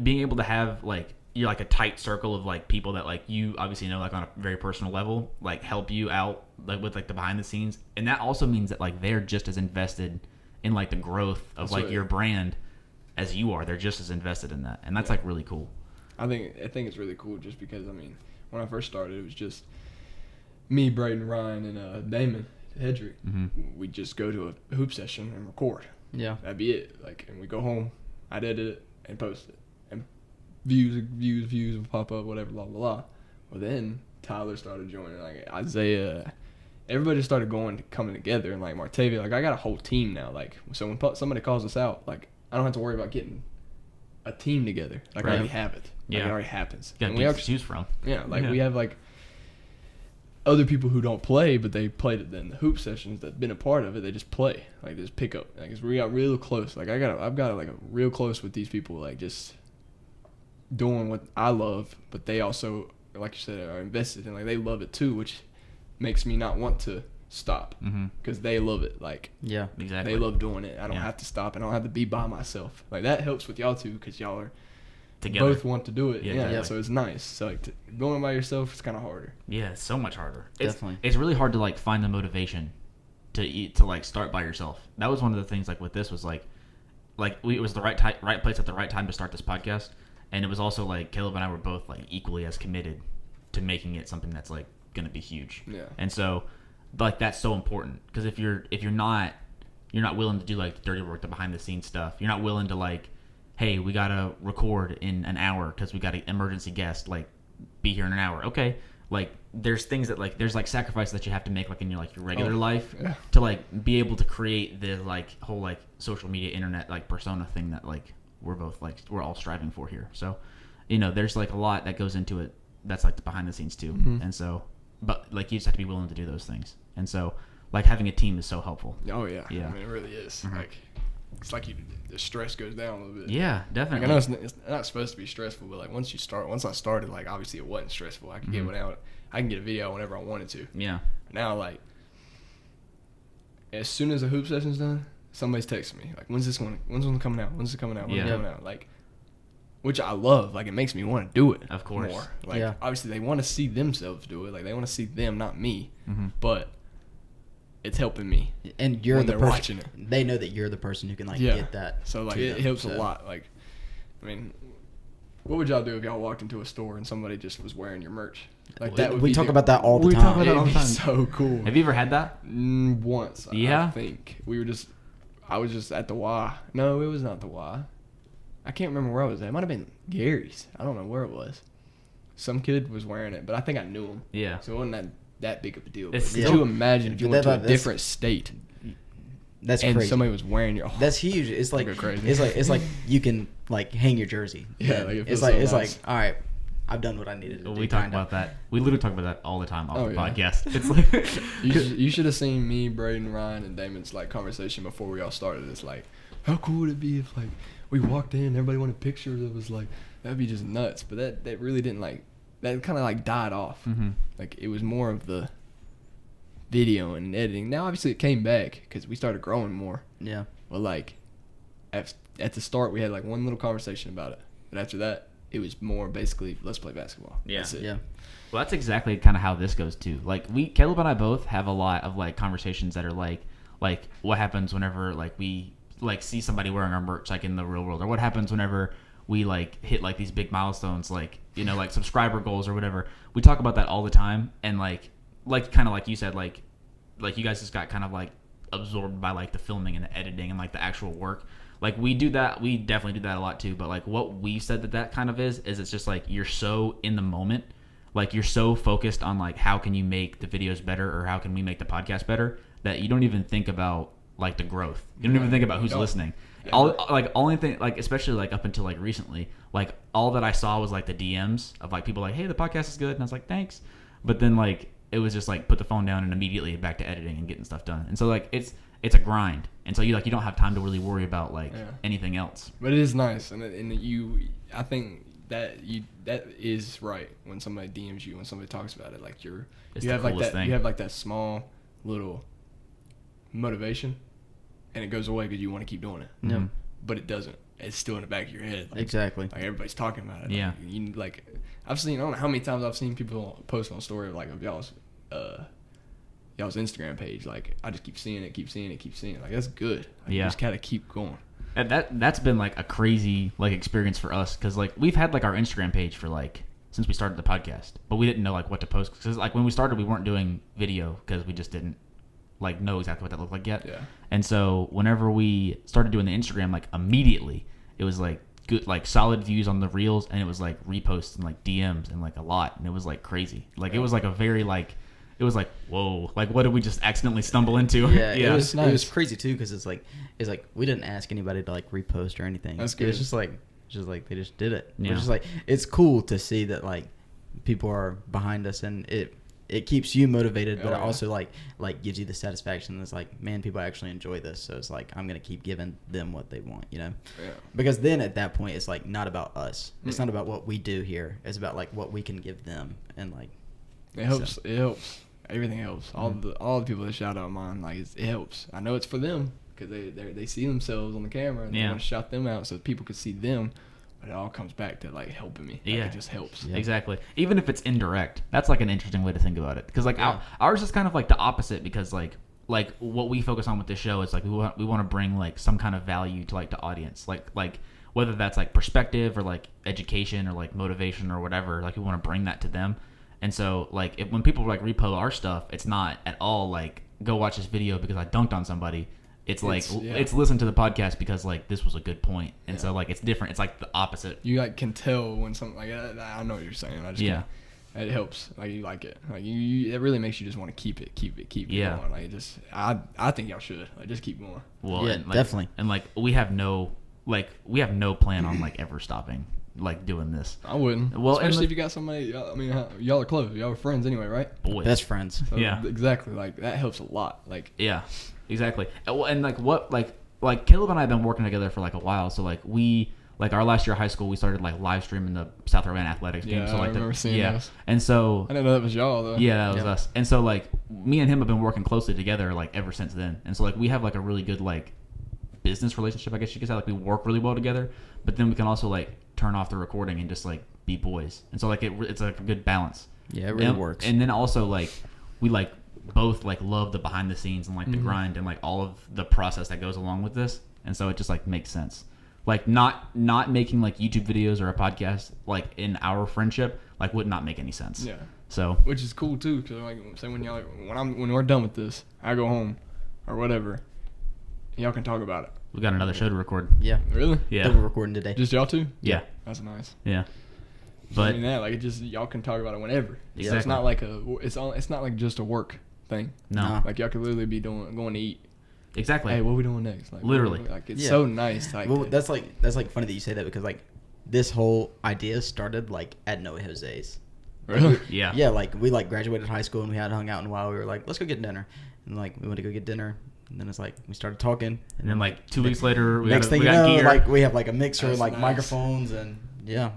being able to have like you're like a tight circle of like people that like you obviously know like on a very personal level like help you out like with like the behind the scenes, and that also means that like they're just as invested in like the growth of like your brand as you are. They're just as invested in that, and that's like really cool. I think it's really cool just because I mean when I first started it was just me, Braden, Ryan, and Damon Hedrick. We just go to a hoop session and record. Yeah, that'd be it. Like, and we go home, I'd edit it and post it, and views would pop up, whatever, blah blah blah. Well, then Tyler started joining, like Isaiah. Everybody started coming together, and like Martavia, like I got a whole team now. Like, so when somebody calls us out, like I don't have to worry about getting a team together. Like I already have it. Like, it already happens. Got people to choose from. Yeah, like we have like other people who don't play, but they played it in the hoop sessions that've been a part of it. They just play, like just pick up. Like we got real close. Like I've got like a real close with these people. Like just doing what I love, but they also, like you said, are invested in. Like they love it too, which makes me not want to stop because they love it. Like exactly, they love doing it. I don't have to stop. I don't have to be by myself. Like that helps with y'all too because y'all are together. Both want to do it. Yeah, so it's nice. So like going by yourself, it's kind of harder. Yeah, it's so much harder. Definitely, it's really hard to like find the motivation to like start by yourself. That was one of the things like with this was like it was the right place at the right time to start this podcast, and it was also like Caleb and I were both like equally as committed to making it something that's like going to be huge. Yeah, and so like that's so important because if you're not willing to do like the dirty work, the behind the scenes stuff, you're not willing to like, hey, we gotta record in an hour because we got an emergency guest, like be here in an hour. Okay, like there's things that like there's like sacrifices that you have to make like in your regular life to like be able to create the like whole like social media internet like persona thing that like we're both like we're all striving for here. So there's like a lot that goes into it that's like the behind the scenes too. And so but like you just have to be willing to do those things, and so like having a team is so helpful. I mean it really is. Like it's like the stress goes down a little bit. Yeah, definitely. Like, I know it's not supposed to be stressful, but like once I started, like obviously it wasn't stressful. I could get one out. I can get a video out whenever I wanted to. Yeah. Now like as soon as the hoop session's done, somebody's texting me like, when's this one coming out? When's it coming out? When's it coming out? Like, which I love. Like it makes me want to do it. Of course. More. Like obviously they want to see themselves do it. Like they want to see them, not me. But it's helping me, and you're the person watching it. They know that you're the person who can like get that. So like it helps a lot. Like, I mean, what would y'all do if y'all walked into a store and somebody just was wearing your merch? Like that. We talk about that all the time. It'd be so cool. Have you ever had that? Once. Yeah. I think I was just at the Y. No, it was not the Y. I can't remember where I was at. It might have been Gary's. I don't know where it was. Some kid was wearing it, but I think I knew him. Yeah. So it wasn't that big of a deal. Could you imagine if you went to a different state? That's and crazy. Somebody was wearing your. That's huge. It's like crazy. It's like you can like hang your jersey. Yeah, like it's like all right, I've done what I needed to do. We talk about that. We literally talk about that all the time off the podcast. It's like you should have seen me, Braden, Ryan, and Damon's like conversation before we all started. It's like, how cool would it be if like we walked in, everybody wanted pictures. It was like that'd be just nuts. But that really didn't like. That kind of like died off. Like it was more of the video and editing. Now obviously it came back because we started growing more. Yeah. But like at the start we had like one little conversation about it, but after that it was more basically let's play basketball. Yeah. That's it. Yeah. Well, that's exactly kind of how this goes too. Like Caleb and I both have a lot of like conversations that are like what happens whenever like we like see somebody wearing our merch like in the real world, or what happens whenever we like hit like these big milestones, like like subscriber goals or whatever. We talk about that all the time, and like kind of like you said, like you guys just got kind of like absorbed by like the filming and the editing and like the actual work. like we do that. We definitely do that a lot too. But like what we said that kind of is it's just like you're so in the moment, like you're so focused on like how can you make the videos better or how can we make the podcast better that you don't even think about like the growth. You don't even think about who's listening. Only thing, like especially like up until like recently, like all that I saw was like the DMs of like people like, hey, the podcast is good, and I was like, thanks. But then like it was just like put the phone down and immediately back to editing and getting stuff done. And so like it's a grind, and so you don't have time to really worry about like anything else. But it is nice, and I think that is right when somebody DMs you, when somebody talks about it, like you have like that thing. You have like that small little motivation, and it goes away because you want to keep doing it. Yeah. But it doesn't. It's still in the back of your head. Like, exactly. Like everybody's talking about it. Yeah. Like I've seen, I don't know how many times I've seen people post on a story of like of y'all's Instagram page. Like I just keep seeing it. Like that's good. Like, you just gotta keep going. And that's been like a crazy like experience for us because like we've had like our Instagram page for like since we started the podcast, but we didn't know like what to post because like when we started we weren't doing video because we just didn't like know exactly what that looked like yet. Yeah. And so whenever we started doing the Instagram, like immediately it was like good, like solid views on the reels, and it was like reposts and like DMs and like a lot, and it was like crazy. Like it was like a very like it was like whoa, like what did we just accidentally stumble into? Yeah, It was nice. It was crazy too because it's like we didn't ask anybody to like repost or anything. That's good. It was just like they just did it. Yeah. It's just like it's cool to see that like people are behind us, and it keeps you motivated, but it also like gives you the satisfaction. It's like, man, people actually enjoy this, so it's like I'm gonna keep giving them what they want, Yeah. Because then at that point, it's like not about us. It's not about what we do here. It's about like what we can give them, and like it helps. So. It helps. Everything helps. All the people that shout out mine, like it helps. I know it's for them because they see themselves on the camera and they want to shout them out so people can see them. But it all comes back to like helping me. Like, it just helps. Yeah. Exactly. Even if it's indirect, that's like an interesting way to think about it. Because like ours is kind of like the opposite. Because like what we focus on with this show is like we want to bring like some kind of value to like the audience. Like whether that's like perspective or like education or like motivation or whatever. Like we want to bring that to them. And so like when people like repo our stuff, it's not at all like go watch this video because I dunked on somebody. It's listen to the podcast because like this was a good point, and so like it's different. It's like the opposite. You like can tell when something like I know what you're saying. I just it helps. Like you like it. Like you it really makes you just want to keep it going. Like just I think y'all should just keep going. Well, yeah, and, like, definitely. And like we have no plan on like ever stopping like doing this. I wouldn't. Well, especially if you got somebody. I mean, y'all are close. Y'all are friends anyway, right? Boys, best friends. So, exactly. Like that helps a lot. Like exactly. And like what like Caleb and I have been working together for like a while. So like we like our last year of high school, we started like live streaming the South Carolina athletics game. So like I remember seeing those. And so I didn't know that was y'all though. Yeah, that was us. And so like me and him have been working closely together like ever since then. And so like we have like a really good like business relationship, I guess you could say. Like we work really well together, but then we can also like turn off the recording and just like be boys. And so like it's like a good balance. Yeah, it really works. And then also like we like both like love the behind the scenes and like the grind and like all of the process that goes along with this. And so it just like makes sense. Like not making like YouTube videos or a podcast like in our friendship like would not make any sense. Yeah. So which is cool too, because like say when we're done with this, I go home or whatever, y'all can talk about it. We got another show to record. Yeah. Really? Yeah. That we're recording today. Just y'all two? Yeah. That's nice. Yeah. But I mean that like it just y'all can talk about it whenever. Exactly. So it's not like it's not like just a work thing. No. Like y'all could literally be going to eat. Exactly. Hey, what are we doing next? Like literally. Like it's so nice. Like well, that's like funny that you say that because like this whole idea started like at Noe Jose's. Really? Yeah. Yeah, like we like graduated high school and we hadn't hung out in a while. We were like, let's go get dinner, and like we went to go get dinner. And then it's like we started talking, and then like 2 weeks later, we got gear. Like we have like a mixer, That's like nice. Microphones, and yeah.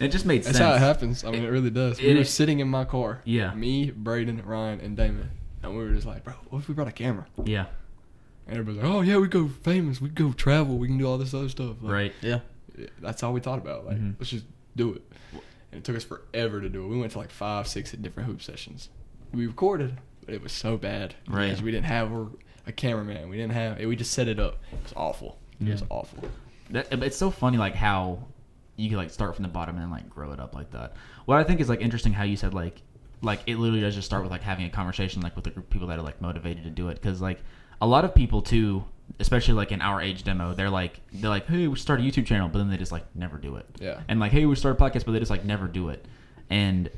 It just made sense. That's how it happens. I mean, it really does. We were sitting in my car. Yeah. Me, Braden, Ryan, and Damon, and we were just like, bro, what if we brought a camera? Yeah. And everybody's like, oh yeah, we go famous, we go travel, we can do all this other stuff. Like, Right. Yeah. That's all we thought about. Like, let's just do it. And it took us forever to do it. We went to like 5-6 different hoop sessions. We recorded, but it was so bad. Right. Because we didn't have a cameraman. We just set it up. It was awful. It was awful. It's so funny like how you can like start from the bottom and then like grow it up like that. What I think is like interesting how you said like it literally does just start with like having a conversation like with a group of people that are like motivated to do it, because like a lot of people too, especially like in our age demo, they're like, hey, we start a YouTube channel, but then they just like never do it. Yeah. And like, hey, we start a podcast, but they just like never do it. And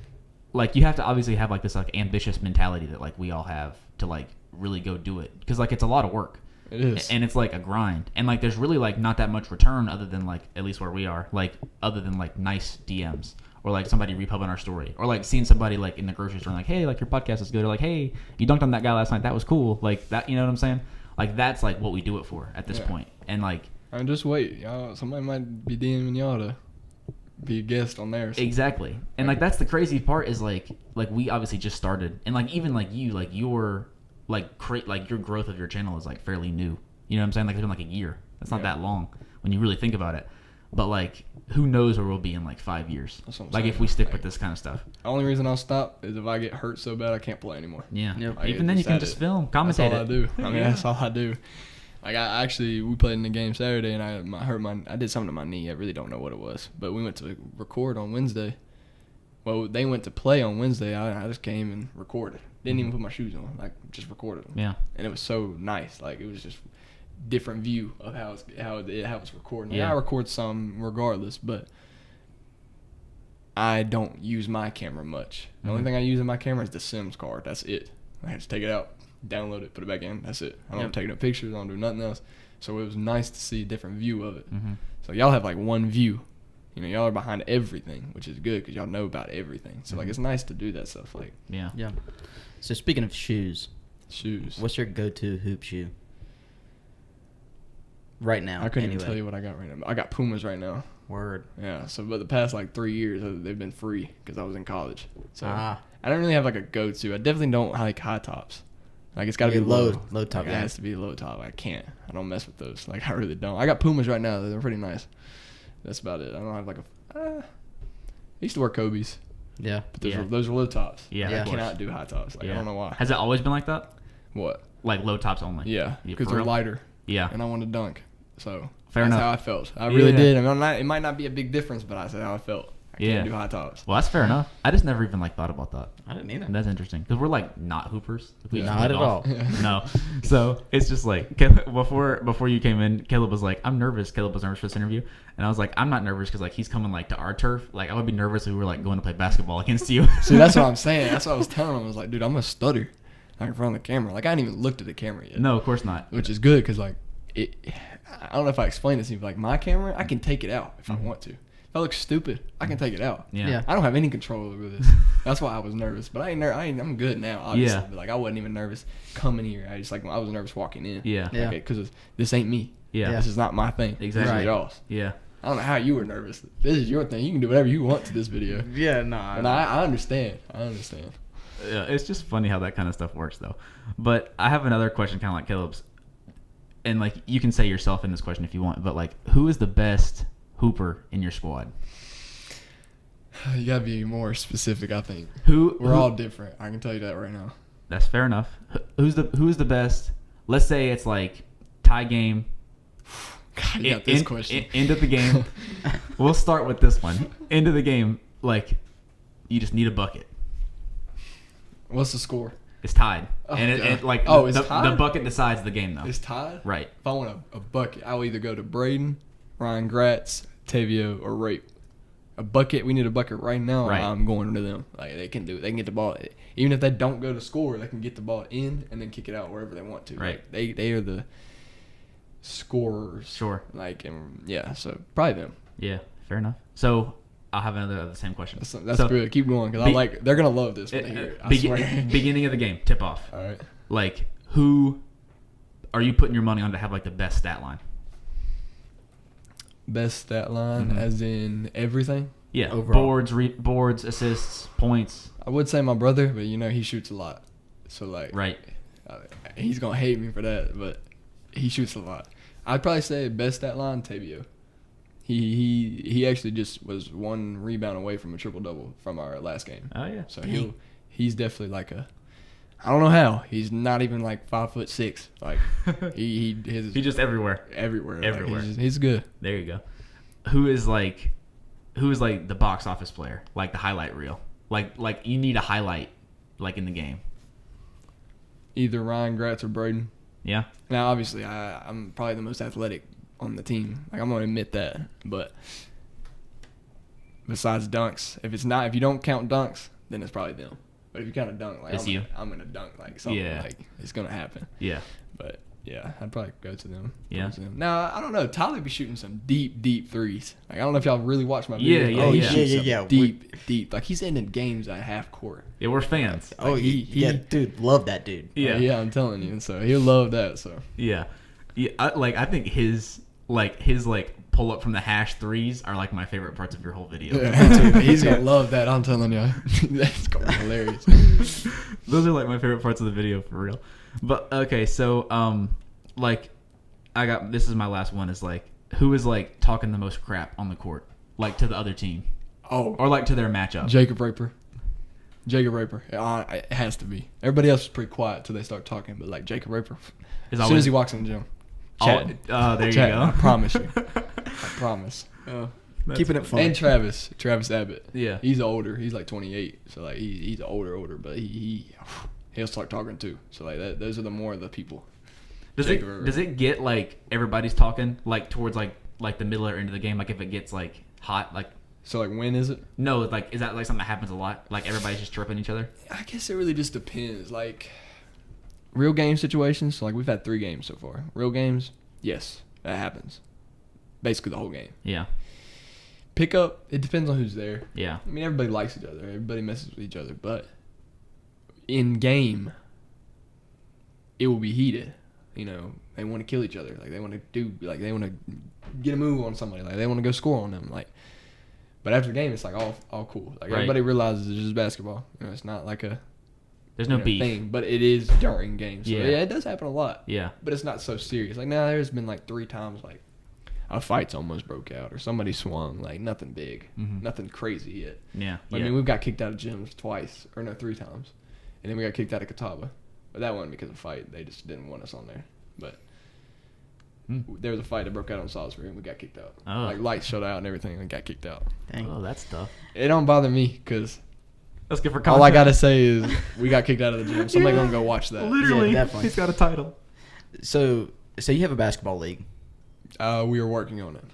like, you have to obviously have like this like ambitious mentality that like we all have to like really go do it, because like it's a lot of work. It is. And it's like a grind, and like there's really like not that much return other than like, at least where we are, like other than like nice DMs or like somebody republishing our story, or like seeing somebody like in the grocery store and like, hey, like your podcast is good, or like, hey, you dunked on that guy last night, that was cool, like that, you know what I'm saying? Like that's like what we do it for at this point. And like, and just wait, y'all, somebody might be DMing y'all to be a guest on there. So. Exactly. And like that's the crazy part is like we obviously just started, and like even like you, like your like your growth of your channel is like fairly new. You know what I'm saying? Like it's been like a year. That's not that long when you really think about it. But like, who knows where we'll be in like 5 years? Like if we stick with this kind of stuff. The only reason I'll stop is if I get hurt so bad I can't play anymore. Yeah. Yep. Like, even then you can just film, commentate. That's all I do. I mean, that's all I do. Like we played in the game Saturday, and I did something to my knee. I really don't know what it was, but we went to record on Wednesday. Well, they went to play on Wednesday. I just came and recorded. Didn't even put my shoes on. Like just recorded them. Yeah. And it was so nice. Like it was just different view of how it's recording. Yeah. I record some regardless, but I don't use my camera much. The only thing I use in my camera is the SIMS card. That's it. I just take it out, download it, put it back in. That's it. I don't take no pictures. I don't do nothing else. So it was nice to see a different view of it. Mm-hmm. So y'all have like one view. You know, y'all are behind everything, which is good because y'all know about everything. So like, it's nice to do that stuff. Like, Yeah. So speaking of shoes, shoes. what's your go-to hoop shoe right now? I couldn't anyway. even tell you what I got right now. I got Pumas right now. Word. Yeah. So, but the past like 3 years, they've been free because I was in college. So I Ah. don't really have like a go-to. I definitely don't like high tops. Like it's got to be You're low top. Like, it has to be low top. I can't. I don't mess with those. Like I really don't. I got Pumas right now. They're pretty nice. That's about it. I don't have like I used to wear Kobe's, Yeah. but those are low tops. Yeah. Yeah. I Of course. cannot do high tops. Like I don't know why. Has it always been like that? What? Like low tops only? Yeah, because for they're real? lighter. Yeah. And I want to dunk. So Fair that's enough. how I felt. I really Yeah. did. I mean, it might not be a big difference, but that's how I felt. I Yeah. can't do high tops. Well, that's fair enough. I just never even like thought about that. I didn't either. That's interesting because we're like not hoopers. We Yeah. just Not play at golf. all. No. So it's just like before you came in, Caleb was like, I'm nervous. Caleb was nervous for this interview, and I was like, I'm not nervous because like he's coming like to our turf. Like I would be nervous if we were like going to play basketball against you. See, that's what I'm saying. That's what I was telling him. I was like, dude, I'm a stutter like in front of the camera. Like I hadn't even looked at the camera yet. No, of course not. Which is good because like I don't know if I explained this to you, but like my camera, I can take it out if I want to. If I look stupid, I can take it out. Yeah. I don't have any control over this. That's why I was nervous. But I'm good now, obviously. Yeah. But like I wasn't even nervous coming here. I was nervous walking in. Yeah. Yeah. Because this ain't me. Yeah. This is not my thing. Exactly. This is y'all's. Yeah. I don't know how you were nervous. This is your thing. You can do whatever you want to this video. Yeah, no. And I understand. Yeah, it's just funny how that kind of stuff works, though. But I have another question, kind of like Caleb's, and like you can say yourself in this question if you want. But like, who is the best hooper in your squad? You gotta be more specific, I think. We're all different. I can tell you that right now. That's fair enough. Who's the best? Let's say it's like tie game. God, you got this question. End of the game. We'll start with this one. End of the game. Like, you just need a bucket. What's the score? It's tied. Oh, and God. like It's the tied? bucket decides the game, though. It's tied? Right. If I want a bucket, I'll either go to Braden, Ryan Gratz, Tavio, or Rape. A bucket, we need a bucket right now. Right. I'm going to them. Like they can do it. They can get the ball. Even if they don't go to score, they can get the ball in and then kick it out wherever they want to. Right. Like, they are the scorers. Sure. Like, and yeah, so probably them. Yeah, fair enough. So I'll have the same question. That's So, good. Keep going because they're gonna love this when they hear it. I swear. Beginning of the game, tip off. All right. Like, who are you putting your money on to have like the best stat line? Best stat line, as in everything. Yeah, Overall. boards, assists, points. I would say my brother, but he shoots a lot. So like, Right. He's gonna hate me for that, but he shoots a lot. I'd probably say best stat line, Tavio. He actually just was one rebound away from a triple double from our last game. Oh yeah. So he's definitely like I don't know how. He's not even like 5'6". Like he's just everywhere. everywhere. Everywhere. Like, he's good. There you go. Who is like the box office player? Like the highlight reel. Like you need a highlight like in the game. Either Ryan Gratz or Braden. Yeah. Now, obviously, I'm probably the most athletic on the team. Like, I'm gonna admit that. But besides dunks, if you don't count dunks, then it's probably them. But if you count a dunk, like I'm gonna dunk like something. Yeah. Like it's gonna happen. Yeah. But yeah, I'd probably go to them. Yeah. Now I don't know. Tyler be shooting some deep threes. Like I don't know if y'all really watch my Yeah, videos. yeah, Oh, he yeah. shoots some Yeah. Deep. Like he's ending games at half court. Yeah, we're fans. Oh, yeah, dude, love that dude. Yeah. Yeah, I'm telling you. And so he'll love that. So Yeah. Yeah, I think his pull up from the hash threes are like my favorite parts of your whole video. yeah, he's gonna love that. I'm telling you, that's gonna be hilarious. Those are like my favorite parts of the video for real. But okay, so like this is my last one is like who is like talking the most crap on the court like to the other team Oh, or like to their matchup. Jacob Raper. It has to be. Everybody else is pretty quiet till they start talking, but like Jacob Raper, as soon as he walks in the gym, chat. There you Chat, go. I promise you. I promise. Keeping it fun. And Travis Abbott. Yeah. He's older. He's like 28, so like he's older, but he'll start talking too. So like those are the more of the people. Does it get like everybody's talking like towards like the middle or end of the game? Like if it gets like hot, like So like when is it? no, like is that like something that happens a lot? Like everybody's just chirping each other? I guess it really just depends. Like real game situations. So like we've had 3 games so far. Real games, yes, that happens. Basically the whole game. Yeah. Pick up, it depends on who's there. Yeah. I mean, everybody likes each other. Everybody messes with each other. But in game, it will be heated. You know, they want to kill each other. Like, they want to get a move on somebody. Like, they want to go score on them. Like, but after the game, it's like all cool. Like, everybody realizes it's just basketball. You know, it's not like there's no beef thing. But it is during games. So, yeah, it does happen a lot. Yeah. But it's not so serious. Like, now there's been like 3 times, like, a fight's almost broke out or somebody swung, like nothing big, nothing crazy yet. Yeah. I mean, we've got kicked out of gyms 3 times, and then we got kicked out of Catawba, but that wasn't because of a fight. They just didn't want us on there. But there was a fight that broke out on Salisbury, and we got kicked out. Oh. Like lights shut out and everything, and got kicked out. Dang. Oh, that's tough. It don't bother me because That's good for content. all I gotta say is we got kicked out of the gym. Somebody gonna go watch that. Literally, Yeah, definitely. he's got a title. So you have a basketball league. We are working on it.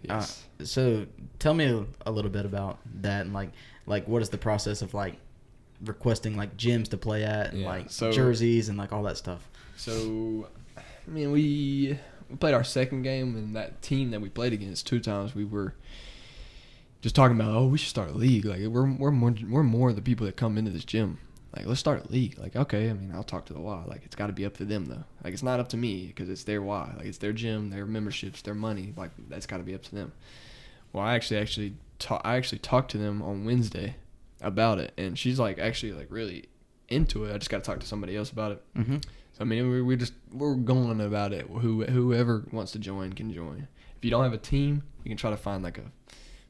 Yes. So tell me a little bit about that and like what is the process of like requesting like gyms to play at and like jerseys and like all that stuff. So, I mean, we played our second game, and that team that we played against 2 times, we were just talking about, we should start a league. Like we're more of the people that come into this gym. Like, let's start a league. Like, okay, I mean, I'll talk to the Y. Like, it's got to be up to them, though. Like, it's not up to me because it's their Y. Like, it's their gym, their memberships, their money. Like, that's got to be up to them. Well, I actually talked to them on Wednesday about it, and she's, like, actually, like, really into it. I just got to talk to somebody else about it. Mm-hmm. So, I mean, we're going about it. Whoever wants to join can join. If you don't have a team, you can try to find, like, a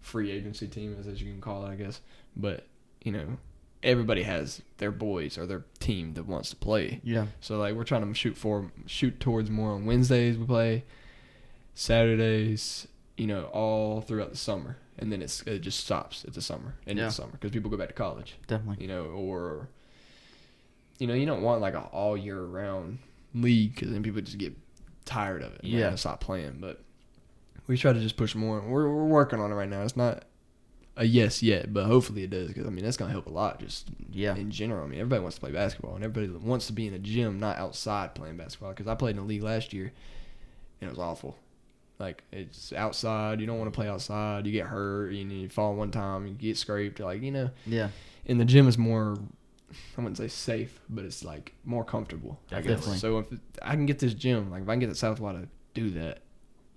free agency team, as you can call it, I guess. But, you know, everybody has their boys or their team that wants to play. Yeah. So like we're trying to shoot towards more on Wednesdays we play, Saturdays, you know, all throughout the summer, and then it just stops at the summer, end of the summer, because people go back to college. Definitely. You know, or you know, you don't want like an all year round league because then people just get tired of it and they're gonna stop playing. But we try to just push more. We're working on it right now. It's not a yes yet, but hopefully it does, because I mean that's gonna help a lot just in general. I mean, everybody wants to play basketball, and everybody wants to be in a gym, not outside playing basketball, because I played in a league last year and it was awful. Like, it's outside, you don't want to play outside, you get hurt, you fall one time, you get scraped, like, you know. In the gym is more, I wouldn't say safe, but it's like more comfortable, I guess. Definitely. So if I can get this gym, like if I can get the Southwide to do that,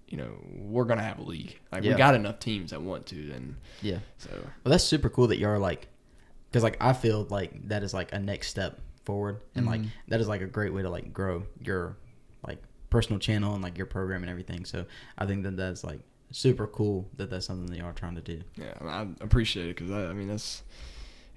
you know, we're gonna have a league. Like we got enough teams that want to, and so well, that's super cool that you're like, because like I feel like that is like a next step forward, and like that is like a great way to like grow your like personal channel and like your program and everything. So I think that's like super cool that that's something that you are trying to do. Yeah, I appreciate it, because I mean it's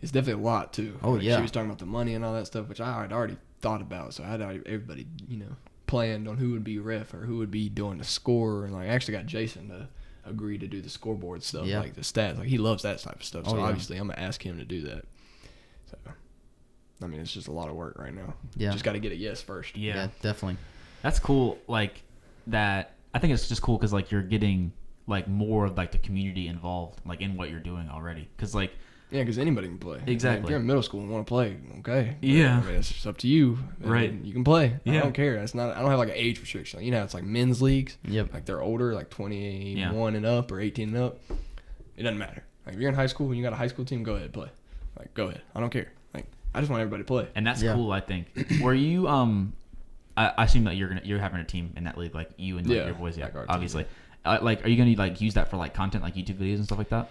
definitely a lot too. Oh like, yeah, she was talking about the money and all that stuff, which I had already thought about. So I had everybody, you know, planned on who would be ref or who would be doing the score, and like I actually got Jason to agree to do the scoreboard stuff, like the stats. Like he loves that type of stuff, so obviously I'm gonna ask him to do that. So I mean, it's just a lot of work right now. Just got to get a yes first. Yeah, definitely. That's cool. Like that. I think it's just cool because like you're getting like more of like the community involved like in what you're doing already. Because like. Yeah, because anybody can play. Exactly. If you're in middle school and want to play, okay. Yeah. I mean, it's just up to you. Right. You can play. Yeah. I don't care. It's not. I don't have like an age restriction. Like, it's like men's leagues. Yep. Like they're older, like 21 and up or 18 and up. It doesn't matter. Like if you're in high school and you got a high school team, go ahead play. Like go ahead. I don't care. Like I just want everybody to play. And that's cool. I think. Were you I assume that you're having a team in that league, like you and like, your boys. Yeah, like obviously. Like, are you gonna like use that for like content, like YouTube videos and stuff like that?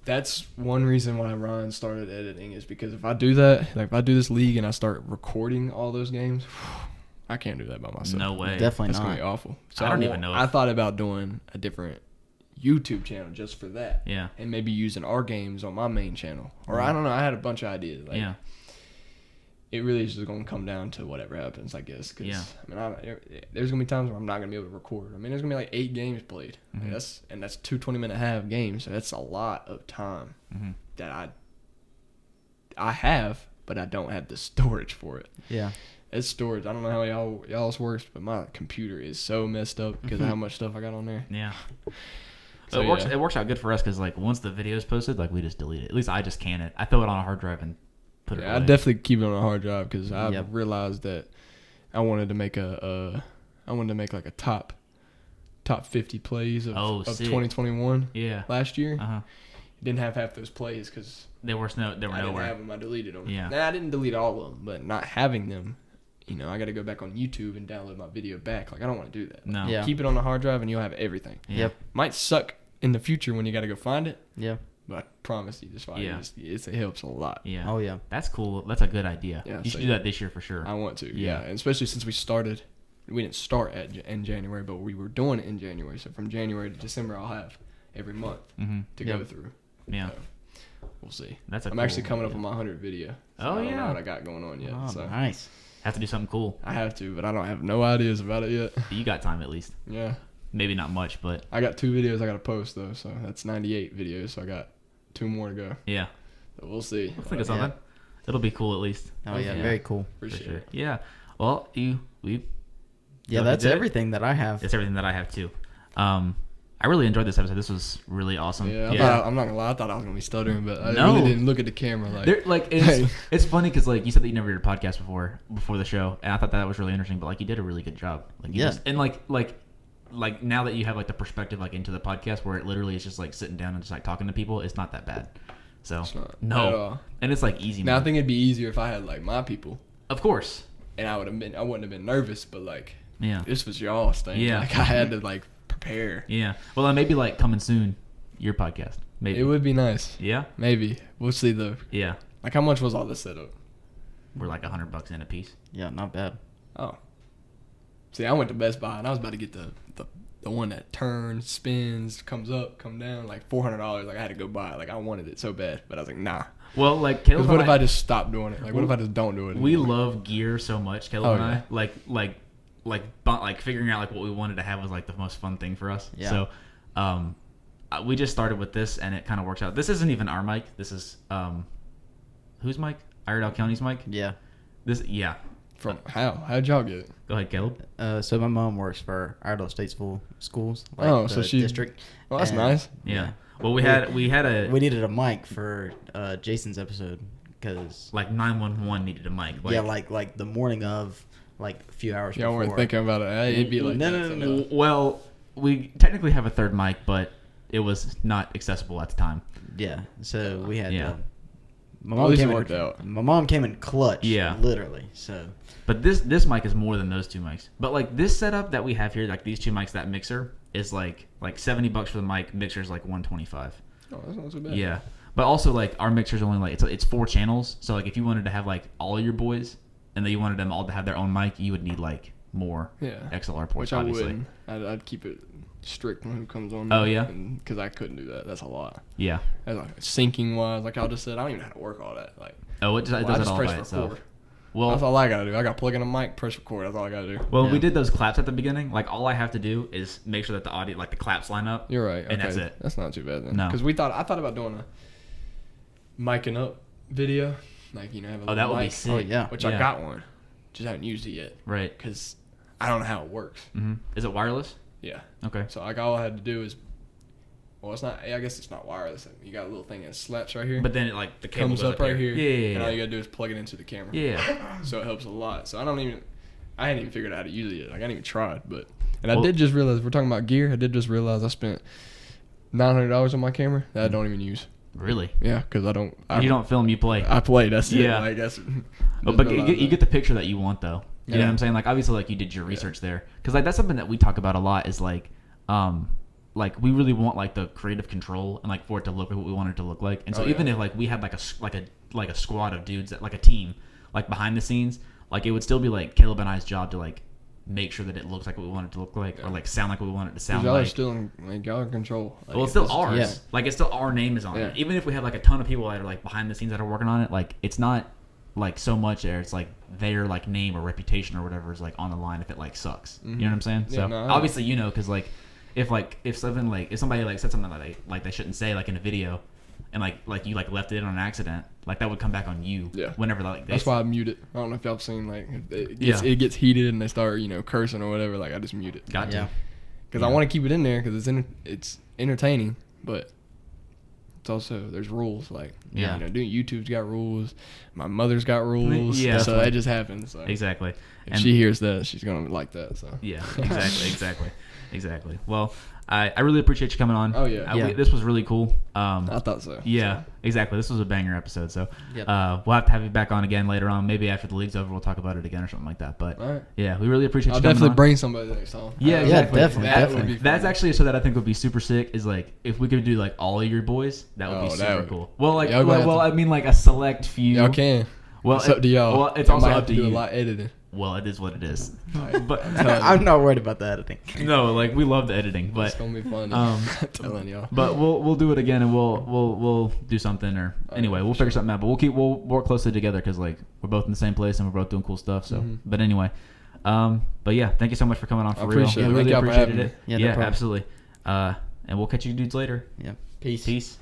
That's one reason why Ryan started editing is because if I do that, like if I do this league and I start recording all those games, I can't do that by myself. No way. Definitely That's not. gonna be awful. So I don't even know. I thought about doing a different YouTube channel just for that. Yeah. And maybe using our games on my main channel. Or I don't know. I had a bunch of ideas. Like, yeah. It really is just going to come down to whatever happens, I guess. Cause, yeah. I mean, there's going to be times where I'm not going to be able to record. I mean, there's going to be like 8 games played. Mm-hmm. Like that's 2 20-minute half games. So that's a lot of time that I have, but I don't have the storage for it. Yeah. It's storage. I don't know how y'all's works, but my computer is so messed up because of how much stuff I got on there. Yeah. So it works out good for us because like once the video is posted, like we just delete it. At least I just can it. I throw it on a hard drive and put it away. I definitely keep it on a hard drive because I realized that I wanted to make like a top 50 plays of 2021. Yeah. Last year. Didn't have half those plays because they were nowhere. I didn't have them. I deleted them. Yeah. Nah, I didn't delete all of them, but not having them, I got to go back on YouTube and download my video back. Like I don't want to do that. No. Yeah. Keep it on the hard drive and you'll have everything. Yep. Might suck in the future when you got to go find it. Yeah. But I promise you, just find Yeah. it helps a lot. Yeah. Oh yeah. That's cool. That's a good idea. Yeah, you should do that this year for sure. I want to. Yeah. And especially since we started. We didn't start in January, but we were doing it in January. So from January to December, I'll have every month to go through. Yeah. So we'll see. I'm actually coming up on my 100th video. So I don't know what I got going on yet. Oh, so nice. Have to do something cool. I have to, but I don't have no ideas about it yet. You got time at least. Yeah. Maybe not much, but I got 2 videos I got to post though, so that's 98 videos. So I got 2 more to go. yeah. So we'll see. We'll think of something. It'll be cool at least. Oh yeah, very cool. For Appreciate sure. it. Yeah. Well, Yeah, that's everything that I have. It's everything that I have too. I really enjoyed this episode. This was really awesome. Yeah, I'm not gonna lie. I thought I was gonna be stuttering, but I No. really didn't look at the camera. It's funny because like you said that you never did a podcast before the show, and I thought that was really interesting. But like you did a really good job. Like and like now that you have like the perspective like into the podcast where it literally is just like sitting down and just like talking to people, it's not that bad. So It's not no, at all. and it's like easy. Now I think it'd be easier if I had like my people, of course. and I wouldn't have been nervous, but like Yeah. this was y'all's thing. Yeah. Like I had to like prepare. Yeah. Well, maybe like coming soon, your podcast. Maybe It would be nice. Yeah. Maybe we'll see though. Yeah. Like how much was all this setup? We're like $100 in a piece. Yeah, not bad. Oh. See, I went to Best Buy and I was about to get the one that turns, spins, comes up, come down, like $400. Like I had to go buy it. Like I wanted it so bad, but I was like, nah. Well, like Caleb. What if I just stop doing it? Like what if I just don't do it? We anymore? love gear so much, Caleb and yeah. I. Like figuring out like what we wanted to have was like the most fun thing for us. Yeah. So, we just started with this and it kind of works out. This isn't even our mic. This is whose mic? Iredell County's mic. Yeah. From how'd y'all get it? Go ahead, Caleb. So my mom works for Iredell Statesville Schools. So the she district. Oh, that's And, nice. Yeah. Well, we had a We needed a mic for Jason's episode because like 911 needed a mic. like the morning of, like a few hours Y'all before. weren't thinking about it. It'd be like No. Well, we technically have a third mic, but it was not accessible at the time. Yeah. So we had. Yeah. My Well, mom at least came it in, worked out. My mom came in clutch. Yeah. Literally. So. But this mic is more than those 2 mics. But like this setup that we have here, like these 2 mics, that mixer is like $70 for the mic. Mixer's like $125. Oh, that's not so bad. Yeah. But also like our mixer's only like it's 4 channels. So like if you wanted to have like all your boys and then you wanted them all to have their own mic, you would need like more XLR ports. Which I obviously. wouldn't. I'd keep it strict when who comes on. Oh, yeah? Because I couldn't do that. That's a lot. Yeah. That's like syncing wise, like I just said, I don't even know how to work all that. Like Oh, it does I it just all press by itself. record. Well, That's all I gotta do. I gotta plug in a mic, press record. That's all I gotta do. Well, Yeah. we did those claps at the beginning. Like all I have to do is make sure that the audio, like the claps line up. You're right. And that's it. That's not too bad then. No. Because I thought about doing a micing up video, like have a Oh, that little would be mic, sick. Oh yeah. which I got one, just haven't used it yet. Right. Because I don't know how it works. Mm-hmm. Is it wireless? Yeah. Okay. So like all I had to do is, well, it's not. I guess it's not wireless. You got a little thing that slaps right here. But then it like the cable comes goes up right here. here. Yeah. And all you gotta do is plug it into the camera. Yeah. So it helps a lot. So I hadn't even figured out how to use it yet. Like I hadn't even tried, but I did just realize we're talking about gear. I did just realize I spent $900 on my camera that I don't even use. Really? Yeah, because I don't. You don't film, you play. I play. That's Yeah. it. Like that's. But you get the picture that you want though. You know Yeah. what I'm saying? Like obviously, like you did your research there, because like that's something that we talk about a lot. Is like we really want like the creative control and like for it to look like what we want it to look like. And so even if like we had like a squad of dudes that like a team like behind the scenes, like it would still be like Caleb and I's job to like make sure that it looks like what we want it to look like or like sound like what we want it to sound y'all like. are still y'all are in control. Like, Well, it's still ours. Yeah. Like it's still our name is on it. Even if we have like a ton of people that are like behind the scenes that are working on it, like it's not like so much there. It's like their like name or reputation or whatever is like on the line if it like sucks. You know what I'm saying? Yeah, So no, obviously because like if somebody like said something that they shouldn't say like in a video, and like you like left it in on an accident, like that would come back on you. Yeah. Whenever like That's why I mute it. I don't know if y'all have seen like if it gets heated and they start cursing or whatever. Like I just mute it. Gotcha. Yeah. Because I want to keep it in there because it's entertaining, but it's also there's rules. Like doing YouTube's got rules. My mother's got rules. Yeah. So that just happens. So. Exactly. If she hears that, she's gonna like that. So yeah, exactly. Well, I really appreciate you coming on. Oh, yeah. This was really cool. I thought so. Yeah, exactly. This was a banger episode. So Yep. We'll have to have you back on again later on. Maybe after the league's over, we'll talk about it again or something like that. But All right. yeah, we really appreciate I'll you coming definitely on. bring somebody next time. Yeah, exactly. definitely, That would definitely. be That's fun. actually so that I think would be super sick is like if we could do like all of your boys, that would be Oh, that super would- cool. Well, like Y'all gonna have to- I mean like a select few. Y'all can. Well, It's up to y'all. Well, it's Y'all also might up have to do you. a lot of editing. Well, it is what it is. Right. But I'm not worried about the editing. no, like we love the editing, but It's gonna be fun. um, I'm telling y'all. But we'll do it again, and we'll do something, or anyway, we'll figure something out. But we'll work closely together because like we're both in the same place and we're both doing cool stuff. So, but anyway, but yeah, thank you so much for coming on for real. appreciate it. We really Thank y'all for appreciated having it. me. Yeah, no problem. absolutely. And we'll catch you dudes later. Yeah. Peace. Peace.